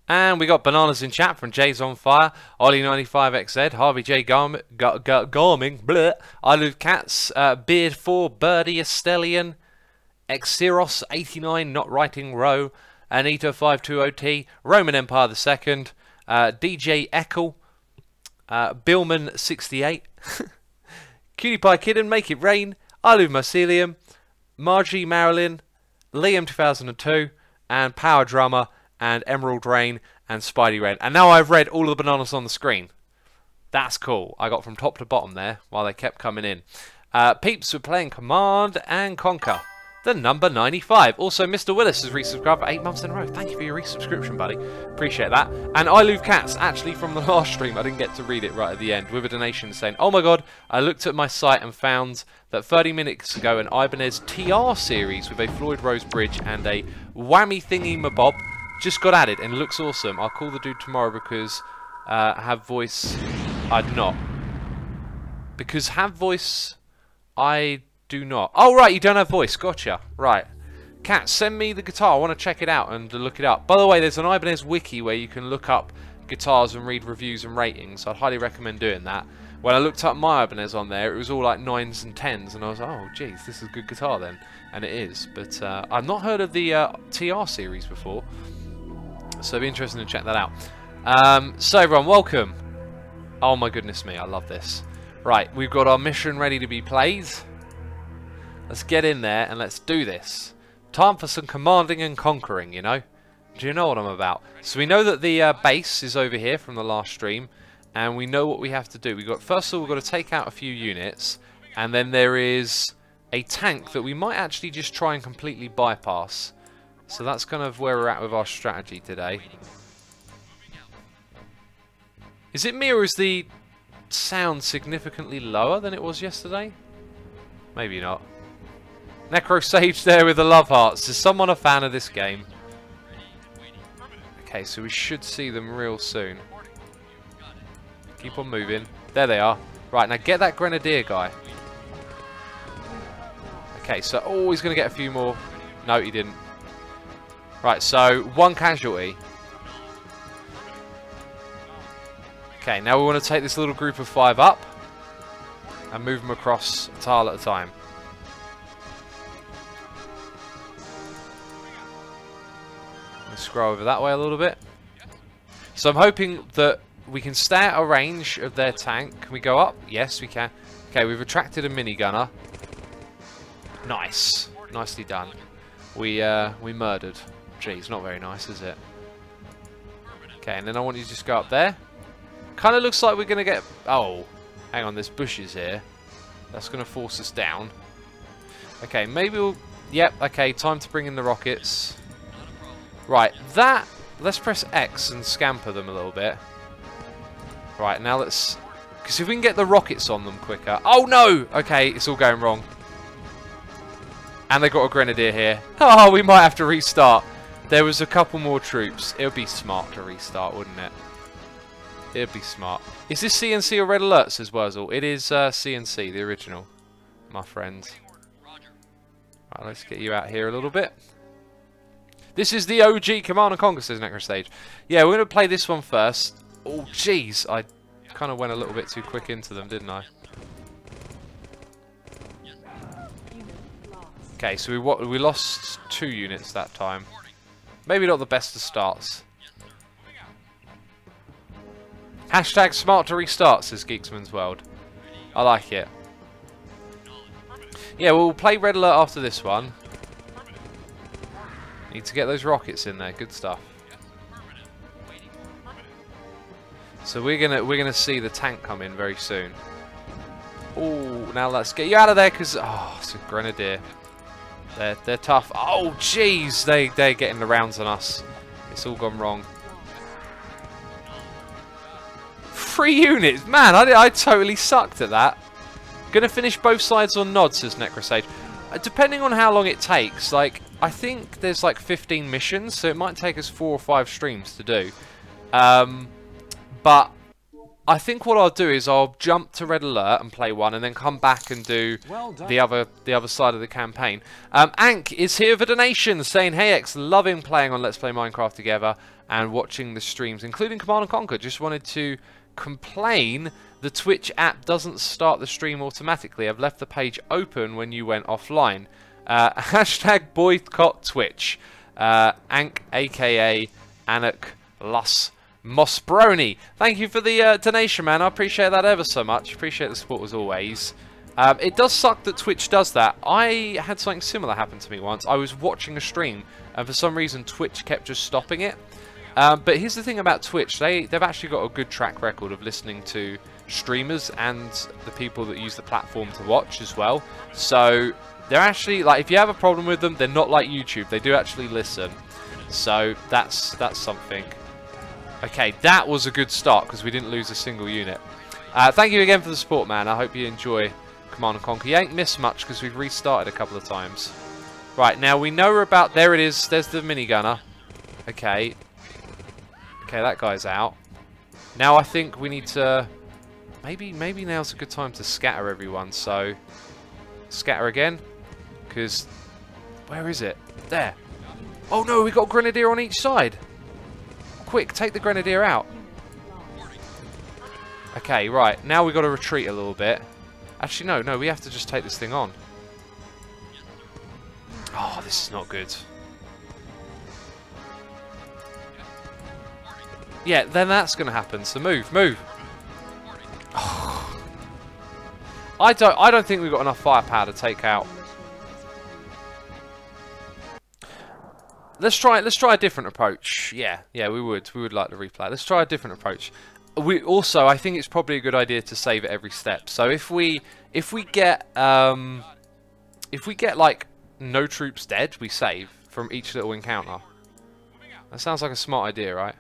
And we got bananas in chat from Jay's on Fire, Ollie95XZ, Harvey J Garming, bleh, I Love Cats, Beard 4, Birdie Estellian, Xeros89, Not Writing Row, Anita520T, Roman Empire II, DJ Eccles, Billman68, Cutie Pie Kidden, Make It Rain, I Love Mycelium, Margie Marilyn, Liam2002, and Power Drummer, and Emerald Rain, and Spidey Red. And now I've read all of the bananas on the screen. That's cool. I got from top to bottom there while they kept coming in. Peeps were playing Command and Conquer, the number 95. Also, Mr. Willis has resubscribed for 8 months in a row. Thank you for your resubscription, buddy. Appreciate that. And I Love Cats, actually from the last stream, I didn't get to read it right at the end, with a donation saying, oh my god, I looked at my site and found that 30 minutes ago an Ibanez TR series with a Floyd Rose bridge and a whammy thingy mabob just got added and looks awesome. I'll call the dude tomorrow because have voice I'd not. Because have voice I do not. Oh right, you don't have voice. Gotcha. Right. Cat, send me the guitar. I want to check it out and look it up. By the way, there's an Ibanez wiki where you can look up guitars and read reviews and ratings. I'd highly recommend doing that. When I looked up my Ibanez on there, it was all like 9s and 10s, and I was like, oh geez, this is a good guitar then. And it is. But I've not heard of the TR series before. So it'd be interesting to check that out. So everyone, welcome. Oh my goodness me, I love this. Right, we've got our mission ready to be played. Let's get in there and let's do this. Time for some commanding and conquering, you know. Do you know what I'm about? So we know that the base is over here from the last stream. And we know what we have to do. First of all, we've got to take out a few units. And then there is a tank that we might actually just try and completely bypass. So that's kind of where we're at with our strategy today. Is it me or is the sound significantly lower than it was yesterday? Maybe not. Necro Sage there with the love hearts. Is someone a fan of this game? Okay, so we should see them real soon. Keep on moving. There they are. Right, now get that Grenadier guy. Okay, so oh, he's going to get a few more. No, he didn't. Right, so one casualty. Okay, now we want to take this little group of 5 up and move them across a tile at a time. Let's scroll over that way a little bit. So I'm hoping that we can stay out of range of their tank. Can we go up? Yes, we can. Okay, we've attracted a minigunner. Nice. Nicely done. We murdered. Geez, not very nice, is it? Okay, and then I want you to just go up there. Kind of looks like we're going to get... Oh, hang on, there's bushes here. That's going to force us down. Okay, maybe we'll... Yep, okay, time to bring in the rockets. Right, that... Let's press X and scamper them a little bit. Right, now let's... Because if we can get the rockets on them quicker... Oh, no! Okay, it's all going wrong. And they've got a Grenadier here. Oh, we might have to restart. There was a couple more troops. It would be smart to restart, wouldn't it? It would be smart. Is this CNC or Red Alert, says Wurzel? It is CNC, the original, my friends. Right, let's get you out here a little bit. This is the OG Command & Conquer, says Necrostage. Yeah, we're going to play this one first. Oh, jeez. I kind of went a little bit too quick into them, didn't I? Okay, so we lost 2 units that time. Maybe not the best of starts. Hashtag smart to restart, says Geeksman's World. I like it. Yeah, we'll play Red Alert after this one. Need to get those rockets in there. Good stuff. So we're gonna see the tank come in very soon. Oh, now let's get you out of there because it's a Grenadier. They're tough. Oh, jeez, they're getting the rounds on us. It's all gone wrong. 3 units, man! I totally sucked at that. Gonna finish both sides on nod, says Necrosage. Depending on how long it takes, like I think there's like 15 missions, so it might take us 4 or 5 streams to do. But I think what I'll do is I'll jump to Red Alert and play one, and then come back and do the other side of the campaign. Ank is here for donation, saying, "Hey X, loving playing on Let's Play Minecraft together and watching the streams, including Command & Conquer. Just wanted to complain the Twitch app doesn't start the stream automatically. I've left the page open when you went offline. Hashtag boycott Twitch. Ank, aka Anak Lus Mosbroni." Thank you for the donation, man. I appreciate that ever so much. Appreciate the support as always. It does suck that Twitch does that. I had something similar happen to me once. I was watching a stream, and for some reason Twitch kept just stopping it. But here's the thing about Twitch. They've actually got a good track record of listening to streamers and the people that use the platform to watch as well. So they're actually, like, if you have a problem with them, they're not like YouTube. They do actually listen. So that's something. Okay, that was a good start because we didn't lose a single unit. Thank you again for the support, man. I hope you enjoy Command & Conquer. You ain't missed much because we've restarted a couple of times. Right, now we know we're about... There it is. There's the minigunner. Okay. Okay, that guy's out. Now I think we need to... Maybe now's a good time to scatter everyone. So, scatter again. Because... Where is it? There. Oh no, we got a grenadier on each side. Quick, take the grenadier out. Okay, right. Now we've got to retreat a little bit. Actually, no, we have to just take this thing on. Oh, this is not good. Yeah, then that's going to happen. So move. Oh. I don't think we've got enough firepower to take out. Let's try a different approach. Yeah, we would like to replay. Let's try a different approach. I think it's probably a good idea to save at every step. So if we get like no troops dead, we save from each little encounter. That sounds like a smart idea, right?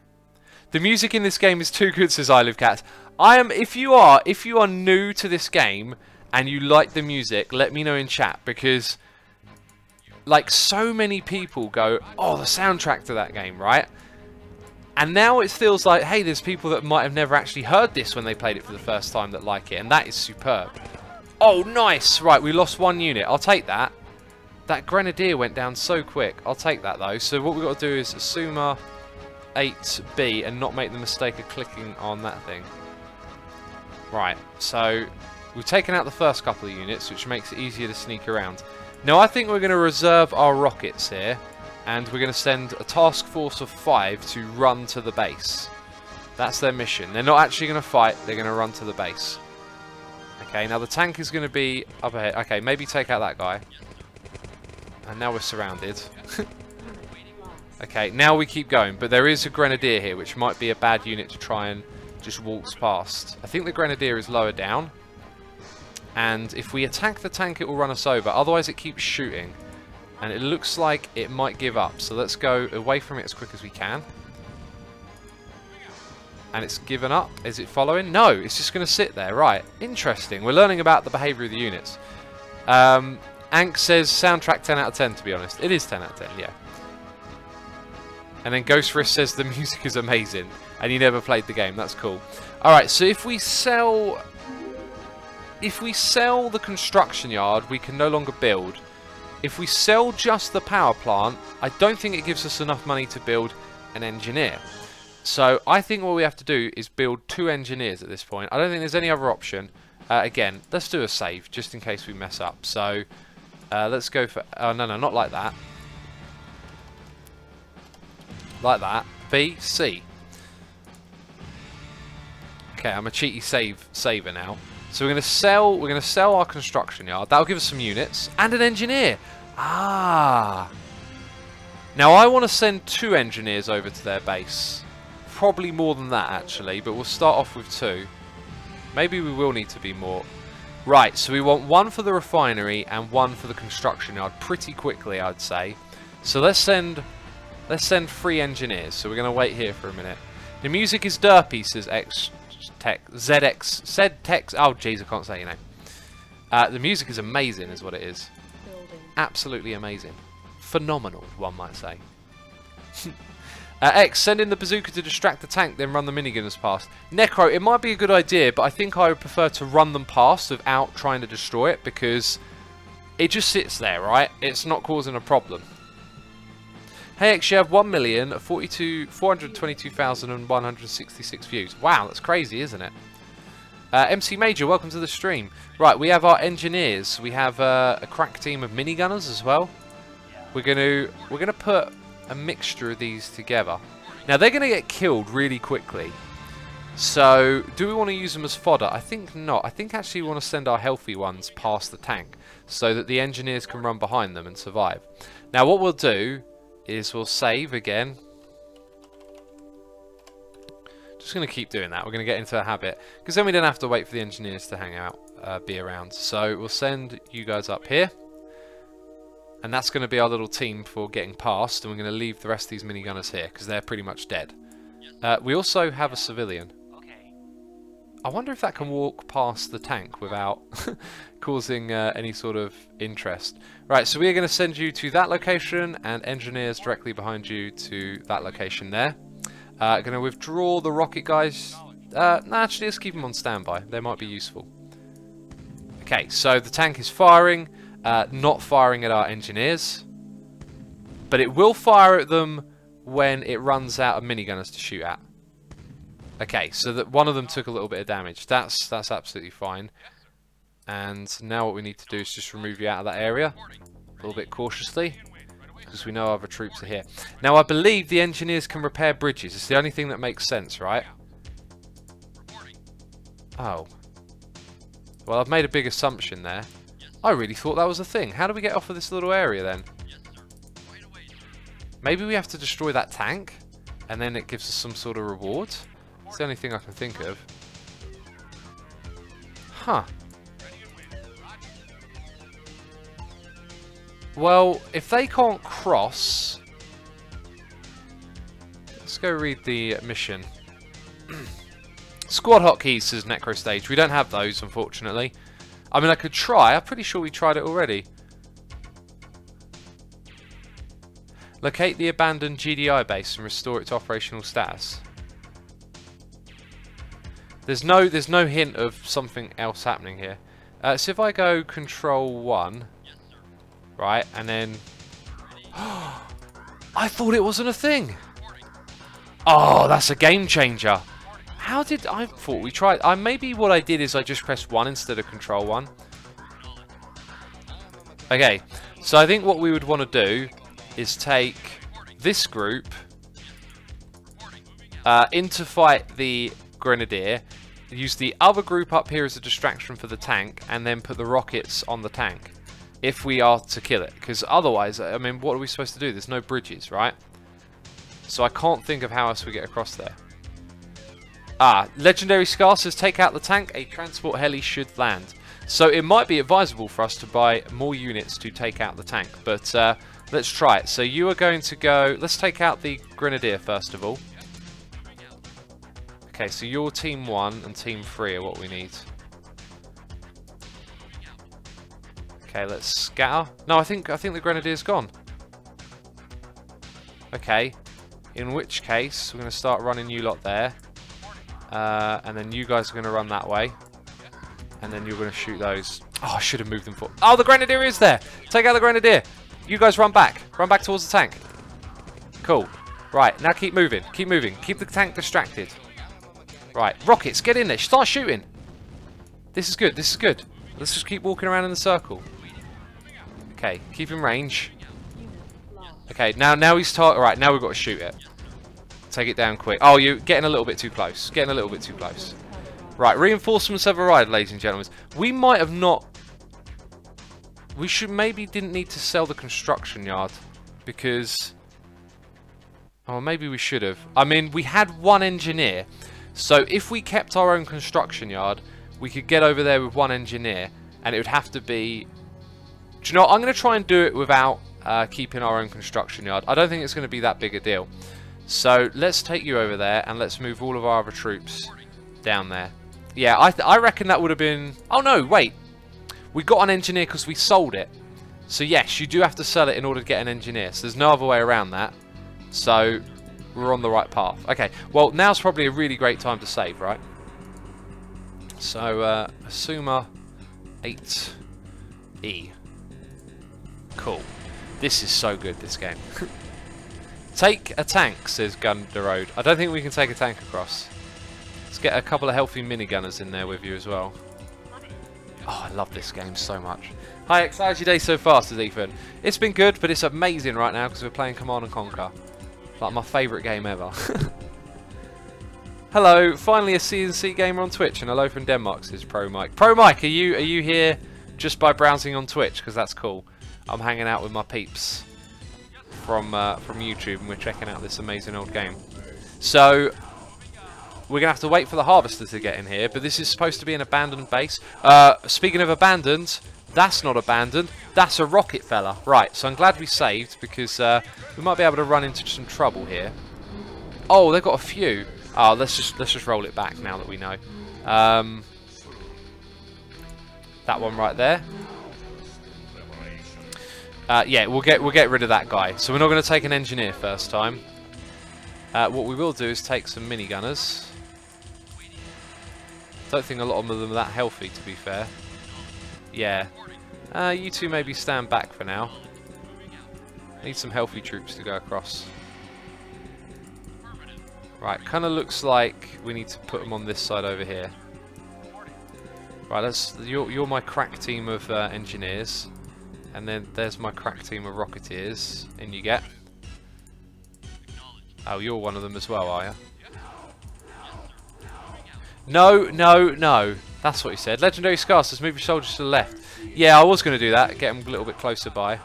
The music in this game is too good, says I Live Cat. If you are new to this game and you like the music, let me know in chat, because like so many people go, "Oh, the soundtrack to that game," right? And now it feels like, hey, there's people that might have never actually heard this when they played it for the first time that like it, and that is superb. Oh, nice! Right, we lost one unit. I'll take that. That grenadier went down so quick. I'll take that though. So what we've got to do is Suma 8B and not make the mistake of clicking on that thing. Right, so we've taken out the first couple of units, which makes it easier to sneak around. Now I think we're going to reserve our rockets here, and we're going to send a task force of 5 to run to the base. That's their mission. They're not actually going to fight, they're going to run to the base. Okay, now the tank is going to be up ahead. Okay, maybe take out that guy. And now we're surrounded. Okay, now we keep going, but there is a grenadier here, which might be a bad unit to try and just waltz past. I think the grenadier is lower down. And if we attack the tank, it will run us over. Otherwise, it keeps shooting. And it looks like it might give up. So let's go away from it as quick as we can. And it's given up. Is it following? No, it's just going to sit there. Right. Interesting. We're learning about the behaviour of the units. Ank says soundtrack 10 out of 10, to be honest. It is 10 out of 10, yeah. And then Ghost Riff says the music is amazing. And you never played the game. That's cool. Alright, so if we sell the construction yard, we can no longer build. If we sell just the power plant, I don't think it gives us enough money to build an engineer. So I think what we have to do is build 2 engineers at this point. I don't think there's any other option. Again, let's do a save just in case we mess up. So let's go for... Oh, no, not like that. Like that. B, C. Okay, I'm a cheaty saver now. So we're going to sell our construction yard. That'll give us some units and an engineer. Ah. Now I want to send 2 engineers over to their base. Probably more than that actually, but we'll start off with 2. Maybe we will need to be more. Right, so we want 1 for the refinery and 1 for the construction yard pretty quickly, I'd say. So let's send 3 engineers. So we're going to wait here for a minute. The music is derpy, says ZX. Oh, jeez, I can't say your name. The music is amazing, is what it is. Absolutely amazing. Phenomenal, one might say. X, send in the bazooka to distract the tank, then run the minigunners past. Necro, it might be a good idea, but I think I would prefer to run them past without trying to destroy it, because it just sits there, right? It's not causing a problem. Hey X, you have 422,166 views. Wow, that's crazy, isn't it? MC Major, welcome to the stream. Right, we have our engineers. We have a crack team of minigunners as well. We're gonna put a mixture of these together. Now they're gonna get killed really quickly. So do we want to use them as fodder? I think not. I think actually we want to send our healthy ones past the tank so that the engineers can run behind them and survive. Now what we'll do is we'll save again. Just going to keep doing that. We're going to get into a habit because then we don't have to wait for the engineers to hang out, be around. So we'll send you guys up here. And that's going to be our little team for getting past, and we're going to leave the rest of these minigunners here because they're pretty much dead. We also have a civilian. I wonder if that can walk past the tank without causing any sort of interest. Right, so we're going to send you to that location and engineers directly behind you to that location there. Going to withdraw the rocket guys. No, actually, let's keep them on standby. They might be useful. Okay, so the tank is firing. Not firing at our engineers, but it will fire at them when it runs out of minigunners to shoot at. Okay, so that one of them took a little bit of damage. That's absolutely fine. And now what we need to do is just remove you out of that area a little bit cautiously, because we know other troops are here. Now I believe the engineers can repair bridges. It's the only thing that makes sense, right? Oh. Well, I've made a big assumption there. I really thought that was a thing. How do we get off of this little area then? Maybe we have to destroy that tank and then it gives us some sort of reward. It's the only thing I can think of. Huh. Well, if they can't cross... Let's go read the mission. Squad hotkeys, says Necrostage. We don't have those, unfortunately. I mean, I could try. I'm pretty sure we tried it already. Locate the abandoned GDI base and restore it to operational status. There's no hint of something else happening here. So if I go Control 1, right, and then... I thought it wasn't a thing! Oh, that's a game changer! How did... I thought we tried... maybe what I did is I just pressed 1 instead of Control 1. Okay, so I think what we would want to do is take this group in to fight the Grenadier, use the other group up here as a distraction for the tank, and then put the rockets on the tank if we are to kill it. Because otherwise, I mean, what are we supposed to do? There's no bridges, right? So I can't think of how else we get across there. Legendary Scar says, take out the tank, a transport heli should land. So it might be advisable for us to buy more units to take out the tank, but let's try it. So you are going to go, let's take out the Grenadier first of all. Okay, so your Team 1 and Team 3 are what we need. Okay, let's scatter. No, I think the Grenadier's gone. Okay, in which case we're going to start running you lot there. And then you guys are going to run that way. And then you're going to shoot those. Oh, I should have moved them forward. Oh, the Grenadier is there. Take out the Grenadier. You guys run back. Run back towards the tank. Cool. Right, now keep moving. Keep moving. Keep the tank distracted. Right, rockets, get in there. Start shooting. This is good. This is good. Let's just keep walking around in the circle. Okay, keep in range. Okay, now he's target. Right, now we've got to shoot it. Take it down quick. Oh, you're getting a little bit too close. Getting a little bit too close. Right, reinforcements have arrived, ladies and gentlemen. We might have not... We maybe didn't need to sell the construction yard. Because... Oh, maybe we should have. I mean, we had one engineer. So if we kept our own construction yard, we could get over there with one engineer. And it would have to be... Do you know what? I'm going to try and do it without keeping our own construction yard. I don't think it's going to be that big a deal. So let's take you over there and let's move all of our other troops down there. Yeah, I reckon that would have been... Oh no, wait. We got an engineer because we sold it. So yes, you do have to sell it in order to get an engineer. So there's no other way around that. So we're on the right path. Okay, well, now's probably a really great time to save, right? So, Asuma 8E. Cool. This is so good, this game. Take a tank, says Gunder Road. I don't think we can take a tank across. Let's get a couple of healthy minigunners in there with you as well. Oh, I love this game so much. Hi X, how's your day so far, says Ethan? It's been good, but it's amazing right now because we're playing Command & Conquer. Like my favourite game ever. Hello, finally a CNC gamer on Twitch, and hello from Denmark, says Pro Mike. Pro Mike, are you here just by browsing on Twitch? Because that's cool. I'm hanging out with my peeps from YouTube, and we're checking out this amazing old game. So we're gonna have to wait for the harvester to get in here, but this is supposed to be an abandoned base. Speaking of abandoned, that's not abandoned. That's a rocket fella. Right. So I'm glad we saved because we might be able to run into some trouble here. Oh, they've got a few. Oh, let's just roll it back now that we know. That one right there. Yeah, we'll get rid of that guy. So we're not going to take an engineer first time. What we will do is take some minigunners. Don't think a lot of them are that healthy, to be fair. Yeah. You two maybe stand back for now. Need some healthy troops to go across. Right, kind of looks like we need to put them on this side over here. Right, you're my crack team of engineers. And then there's my crack team of rocketeers. In you get. Oh, you're one of them as well, are you? No, no, no. That's what he said. Legendary Scar says move your soldiers to the left. Yeah, I was going to do that. Get them a little bit closer by.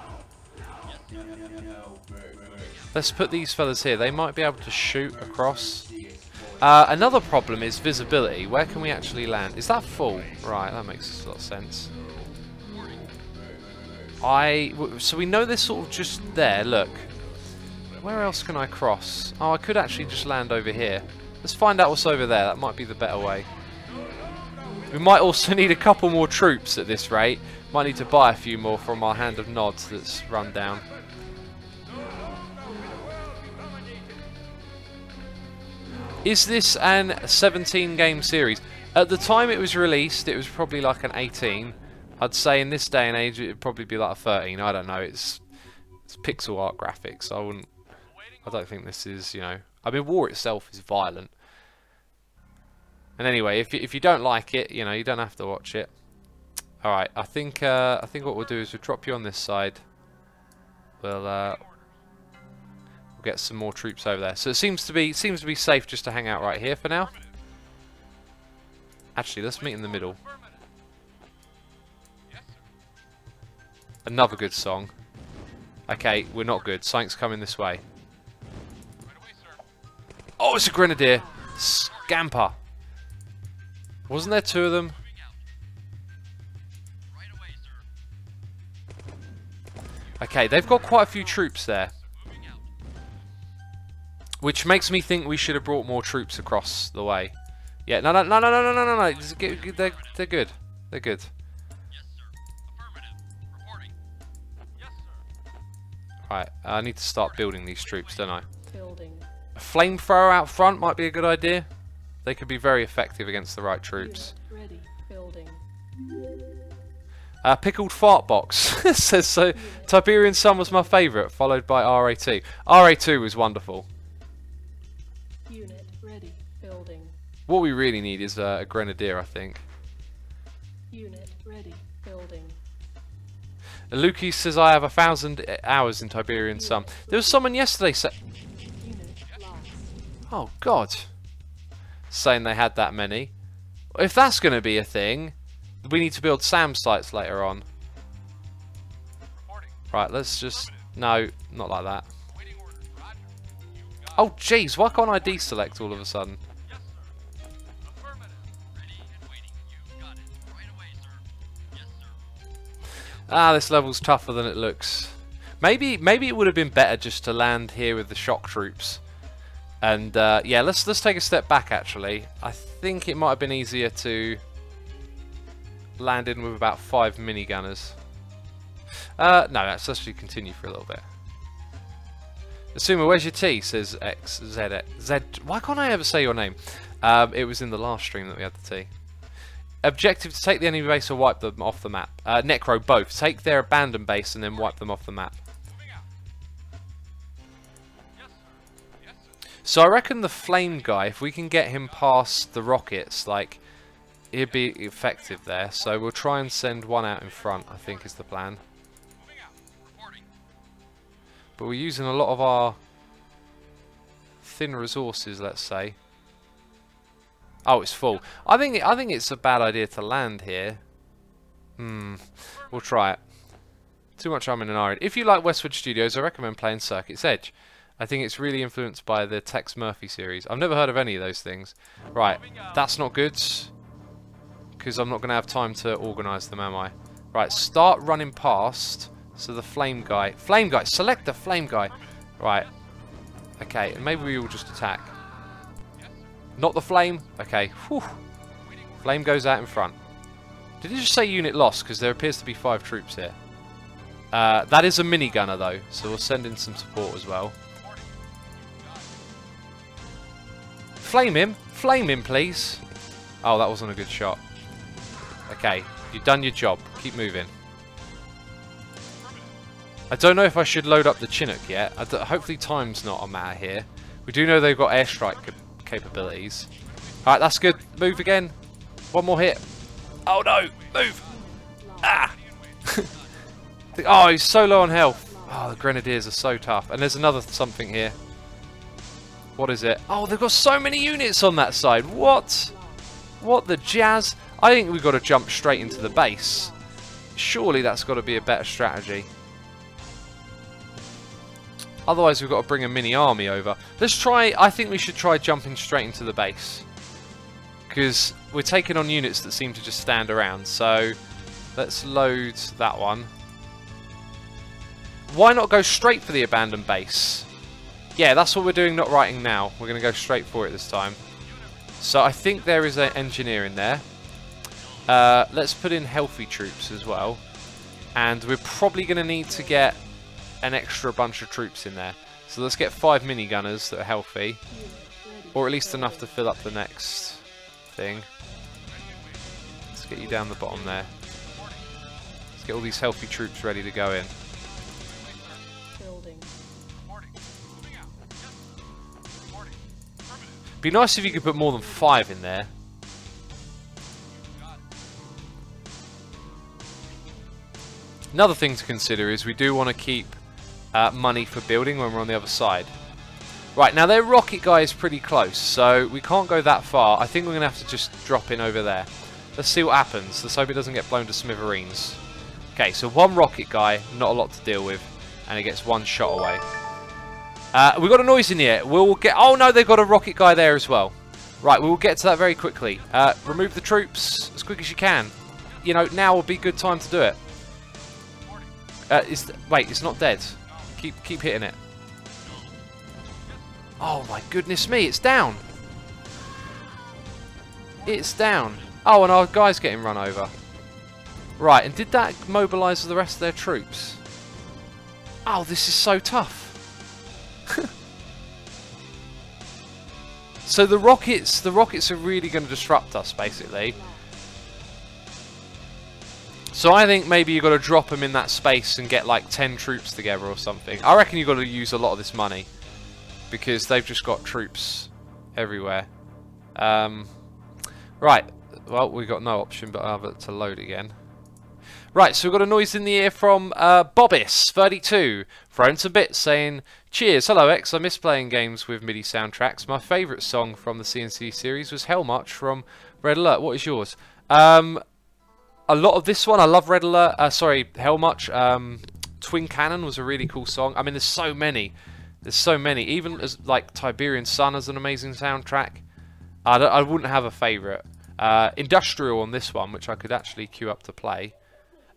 Let's put these fellas here. They might be able to shoot across. Another problem is visibility. Where can we actually land? Is that full? Right, that makes a lot of sense. So we know they're sort of just there. Look. Where else can I cross? Oh, I could actually just land over here. Let's find out what's over there. That might be the better way. We might also need a couple more troops at this rate. Might need to buy a few more from our hand of nods that's run down. Is this an 17 game series? At the time it was released, it was probably like an 18. I'd say in this day and age it'd probably be like a 13. I don't know. It's pixel art graphics. I don't think this is, you know. I mean, war itself is violent. And anyway, if you don't like it, you know, you don't have to watch it. All right, I think what we'll do is we'll drop you on this side. We'll get some more troops over there. So it seems to be safe just to hang out right here for now. Actually, let's meet in the middle. Another good song. Okay, we're not good. Something's coming this way. Oh, it's a grenadier. Scamper. Wasn't there two of them? Okay, they've got quite a few troops there. Which makes me think we should have brought more troops across the way. Yeah, no. They're good. They're good. Right, I need to start building these troops, don't I? A flamethrower out front might be a good idea. They could be very effective against the right troops. Pickled fart box says so. Tiberian Sun was my favourite, followed by RA2. RA2 was wonderful. Unit ready. Building. What we really need is a grenadier, I think. Unit ready. Building. Lukey says I have 1,000 hours in Tiberian Sun. There was someone yesterday oh God, saying they had that many. If that's going to be a thing, we need to build SAM sites later on. Right, let's just... No, not like that. Oh jeez, why can't I deselect all of a sudden? Ah, this level's tougher than it looks. Maybe it would have been better just to land here with the shock troops. And yeah, let's take a step back actually. I think it might have been easier to land in with about 5 minigunners. No, let's actually continue for a little bit. Asuma, where's your T? Says X Z Z. Why can't I ever say your name? It was in the last stream that we had the T. Objective to take the enemy base or wipe them off the map. Necro, both. Take their abandoned base and then wipe them off the map. So I reckon the flame guy, if we can get him past the rockets, like, he'd be effective there. So we'll try and send one out in front, I think is the plan. But we're using a lot of our thin resources, let's say. Oh, it's full. I think it's a bad idea to land here. We'll try it. Too much I'm in an iron. If you like Westwood Studios, I recommend playing Circuit's Edge. I think it's really influenced by the Tex Murphy series. I've never heard of any of those things. Right, that's not good. Because I'm not going to have time to organise them, am I? Right, start running past. So the flame guy. Flame guy! Select the flame guy! Right. Okay, and maybe we will just attack. Not the flame? Okay. Whew. Flame goes out in front. Did it just say unit lost? Because there appears to be 5 troops here. That is a minigunner though, so we'll send in some support as well. Flame him! Flame him, please! Oh, that wasn't a good shot. Okay, you've done your job. Keep moving. I don't know if I should load up the Chinook yet. Hopefully time's not a matter here. We do know they've got airstrike capabilities. Alright, that's good. Move again. One more hit. Oh no! Move! Ah! Oh, he's so low on health. Oh, the Grenadiers are so tough. And there's another something here. What is it? Oh, they've got so many units on that side. What? What the jazz? I think we've got to jump straight into the base. Surely that's got to be a better strategy. Otherwise we've got to bring a mini army over. Let's try, I think we should try jumping straight into the base. Because we're taking on units that seem to just stand around. So let's load that one. Why not go straight for the abandoned base? Yeah, that's what we're doing, not writing now. We're going to go straight for it this time. So I think there is an engineer in there. Let's put in healthy troops as well. And we're probably going to need to get an extra bunch of troops in there. So let's get 5 minigunners that are healthy. Or at least enough to fill up the next thing. Let's get you down the bottom there. Let's get all these healthy troops ready to go in. Be nice if you could put more than 5 in there. Another thing to consider is we do want to keep money for building when we're on the other side. Right, now their rocket guy is pretty close, so we can't go that far. I think we're going to have to just drop in over there. Let's see what happens. Let's hope it doesn't get blown to smithereens. Okay, so 1 rocket guy, not a lot to deal with, and he gets 1 shot away. We've got a noise in the air. We'll get... Oh no, they've got a rocket guy there as well. Right, we will get to that very quickly. Remove the troops as quick as you can. You know, now would be a good time to do it. Wait, it's not dead. Keep hitting it. Oh my goodness me, it's down. It's down. Oh, and our guy's getting run over. Right, and did that mobilise the rest of their troops? Oh, this is so tough. So the rockets are really going to disrupt us, basically. So I think maybe you've got to drop them in that space and get like 10 troops together or something. I reckon you've got to use a lot of this money because they've just got troops everywhere. Right, well, we've got no option but to load again. Right, so we've got a noise in the ear from Bobbis32, throwing some bits, saying, "Cheers, hello X, I miss playing games with MIDI soundtracks. My favourite song from the CNC series was Hell March from Red Alert. What is yours?" A lot of this one, I love Red Alert, sorry, Hell March. Twin Cannon was a really cool song. I mean, there's so many. There's so many. Even as like Tiberian Sun has an amazing soundtrack. I wouldn't have a favourite. Industrial on this one, which I could actually queue up to play.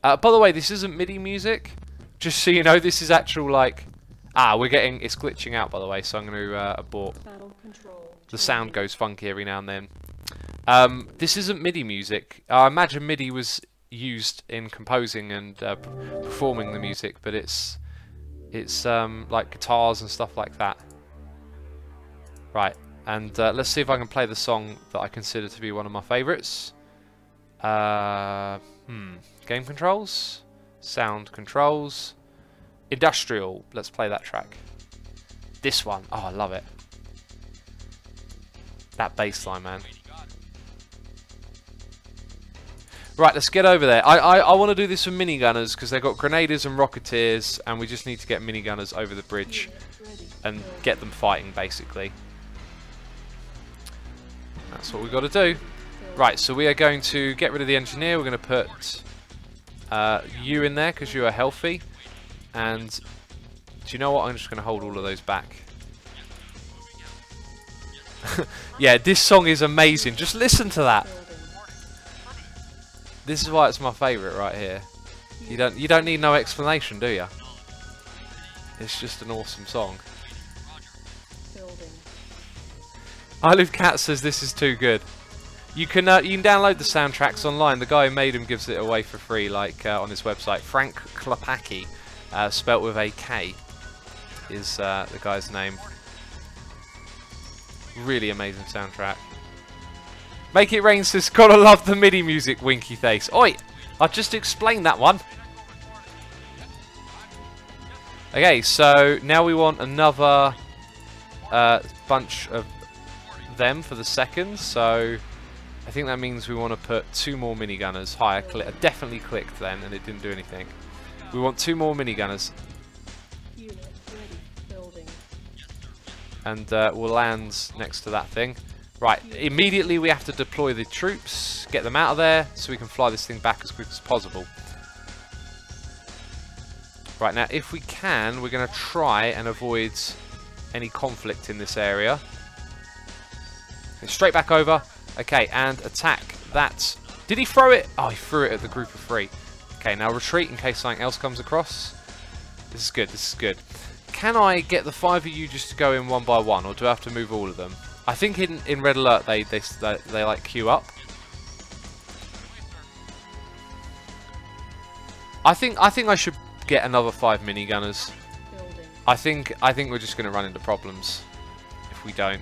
By the way, this isn't MIDI music. Just so you know, this is actual like... it's glitching out by the way, so I'm going to abort. The sound goes funky every now and then. This isn't MIDI music. I imagine MIDI was used in composing and performing the music, but it's It's like guitars and stuff like that. Right, and let's see if I can play the song that I consider to be one of my favourites. Game controls, sound controls, industrial. Let's play that track. This one. Oh, I love it. That bass line, man. Right, let's get over there. I want to do this with minigunners because they've got grenadiers and rocketeers, and we just need to get minigunners over the bridge and get them fighting, basically. That's what we've got to do. Right, so we are going to get rid of the engineer. We're going to put you in there because you are healthy. And do you know what? I'm just going to hold all of those back. Yeah, this song is amazing. Just listen to that. This is why it's my favourite right here. You don't need no explanation, do you? It's just an awesome song. I Live Cat says this is too good. You can download the soundtracks online. The guy who made them gives it away for free, like on his website. Frank Klapacki, spelt with a K, is the guy's name. Really amazing soundtrack. Make It Rain says, gotta love the MIDI music, winky face. Oi! I just explained that one. Okay, so now we want another bunch of them for the second. So I think that means we want to put 2 more minigunners. Hi, I definitely clicked then and it didn't do anything. We want 2 more minigunners. And we'll land next to that thing. Right, immediately we have to deploy the troops, get them out of there, so we can fly this thing back as quick as possible. Right, now if we can, we're going to try and avoid any conflict in this area. Straight back over. Okay, and attack that. Did he throw it? Oh, he threw it at the group of 3. Okay, now retreat in case something else comes across. This is good, this is good. Can I get the 5 of you just to go in one by one, or do I have to move all of them? I think in Red Alert they like queue up. I think I should get another 5 minigunners. I think we're just going to run into problems if we don't.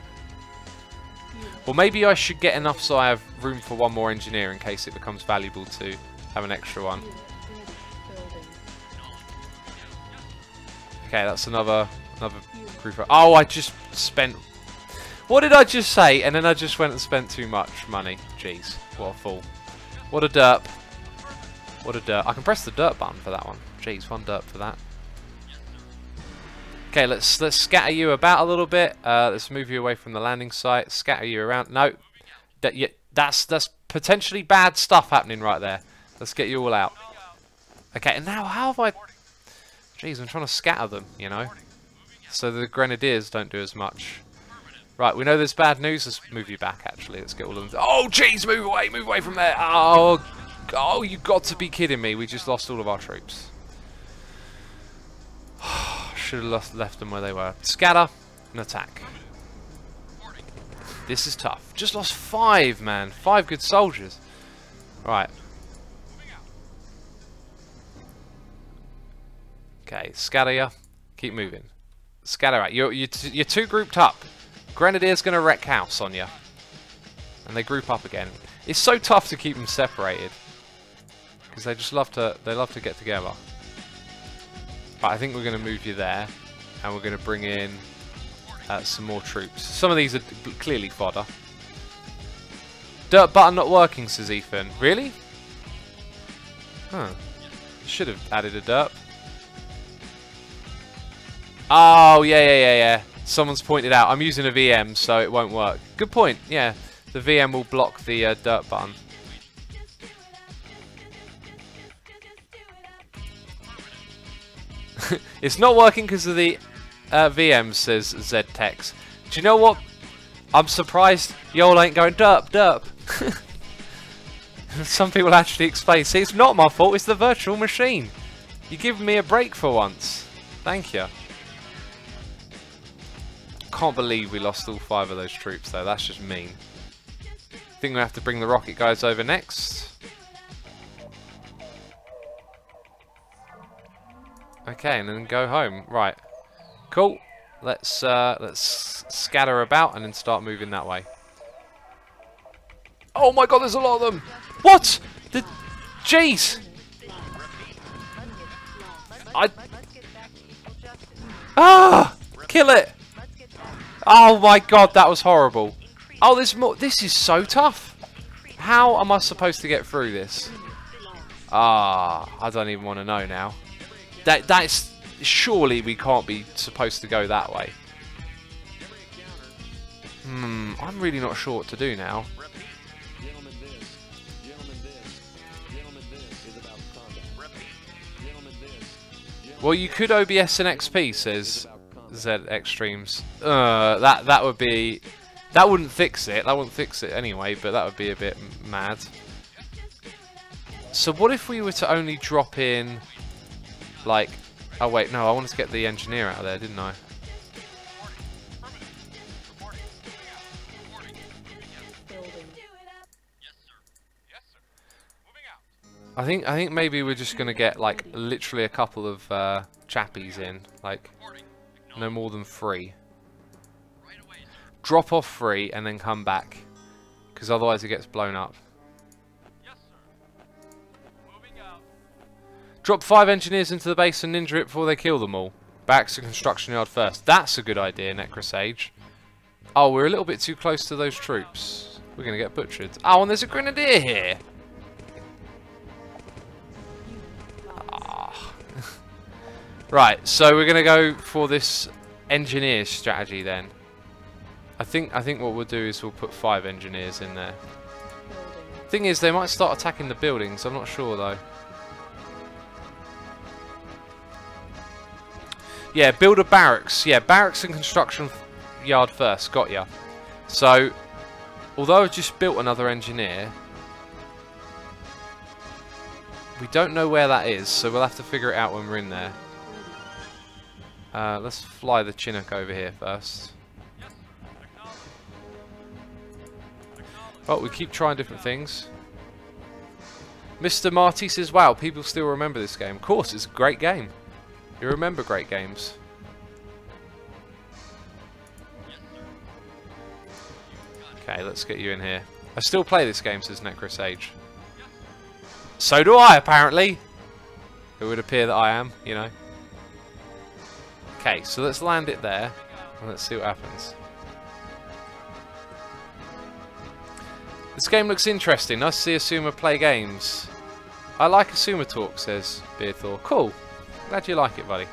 Or maybe I should get enough so I have room for 1 more engineer in case it becomes valuable to have an extra one. Okay, that's another group. Oh, I just spent. What did I just say? And then I just went and spent too much money. Jeez, what a fool. What a derp. What a derp. I can press the dirt button for that one. Jeez, 1 derp for that. Okay, let's scatter you about a little bit. Let's move you away from the landing site. Scatter you around. No, that's potentially bad stuff happening right there. Let's get you all out. Okay, and now how have I? Jeez, I'm trying to scatter them, you know, so the grenadiers don't do as much. Right, we know there's bad news. Let's move you back, actually. Let's get all of them. Oh, jeez, move away from there. Oh, you've got to be kidding me. We just lost all of our troops. Should have left them where they were. Scatter and attack. This is tough. Just lost 5, man. 5 good soldiers. Right. Okay, scatter ya. Keep moving. Scatter out. You're 2 grouped up. Grenadier's going to wreck house on you. And they group up again. It's so tough to keep them separated. Because they just love to get together. Right, I think we're going to move you there. And we're going to bring in some more troops. Some of these are clearly fodder. Dirt button not working, says Ethan. Really? Huh. Should have added a derp. Oh, yeah. Someone's pointed out. I'm using a VM, so it won't work. Good point. Yeah, the VM will block the dirt button. It's not working because of the VM, says ZTex. Do you know what? I'm surprised y'all ain't going derp. Some people actually explain. See, it's not my fault. It's the virtual machine. You're giving me a break for once. Thank you. Can't believe we lost all 5 of those troops though. That's just mean. I think we have to bring the rocket guys over next. Okay, and then go home. Right. Cool. Let's scatter about and then start moving that way. Oh my god, there's a lot of them! What? The... Jeez! Ah! Kill it! Oh my god, that was horrible. Oh, there's more. This is so tough. How am I supposed to get through this? Ah, I don't even want to know now. That's surely we can't be supposed to go that way. I'm really not sure what to do now. Well, you could OBS and XP, says ZXtreams. That would be... That wouldn't fix it. That wouldn't fix it anyway, but that would be a bit mad. So what if we were to only drop in, like... Oh wait, no, I wanted to get the engineer out of there, didn't I? I think maybe we're just gonna get like literally a couple of chappies in, like no more than 3. Drop off 3 and then come back, because otherwise it gets blown up. Drop 5 engineers into the base and ninja it before they kill them all. Back to construction yard first. That's a good idea, Necrosage. Oh, we're a little bit too close to those troops. We're gonna get butchered. Oh, and there's a grenadier here. Right, so we're gonna go for this engineer strategy then. I think what we'll do is we'll put 5 engineers in there. Thing is, they might start attacking the buildings. I'm not sure though. Yeah, build a barracks. Yeah, barracks and construction yard first. Got ya. So, although I've just built another engineer, we don't know where that is, so we'll have to figure it out when we're in there. Let's fly the Chinook over here first. Well, we keep trying different things. Mr. Marty says, wow, people still remember this game. Of course, it's a great game. You remember great games. Okay, let's get you in here. I still play this game, says Necrosage. So do I, apparently. It would appear that I am, you know. Okay, so let's land it there, and let's see what happens. This game looks interesting. Nice to see Asuma play games. I like Asuma talk, says Beardthor. Cool. Glad you like it, buddy.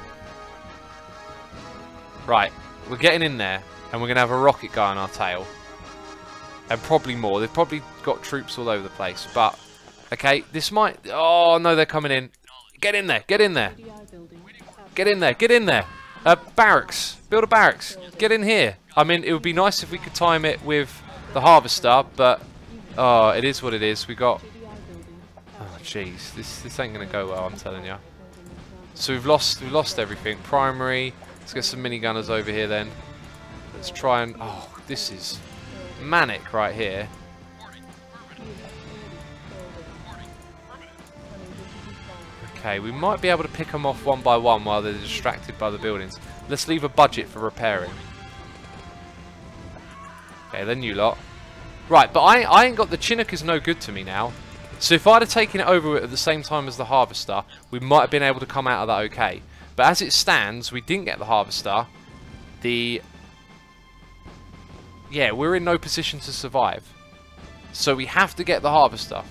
Right, we're getting in there, and we're going to have a rocket guy on our tail. And probably more. They've probably got troops all over the place, but... Okay, this might... Oh, no, they're coming in. Get in there, get in there. Get in there, get in there. Barracks. Build a barracks. Get in here. I mean, it would be nice if we could time it with the harvester, but... Oh, it is what it is. We got... Oh, jeez. This ain't going to go well, I'm telling you. So we've lost everything. Primary. Let's get some minigunners over here then. Let's try and... Oh, this is manic right here. Okay, we might be able to pick them off one by one while they're distracted by the buildings. Let's leave a budget for repairing. Okay, then you lot. Right, but I ain't got... The Chinook is no good to me now. So if I'd have taken it over at the same time as the harvester, we might have been able to come out of that okay. But as it stands, we didn't get the harvester. Yeah, we're in no position to survive. So we have to get the harvester.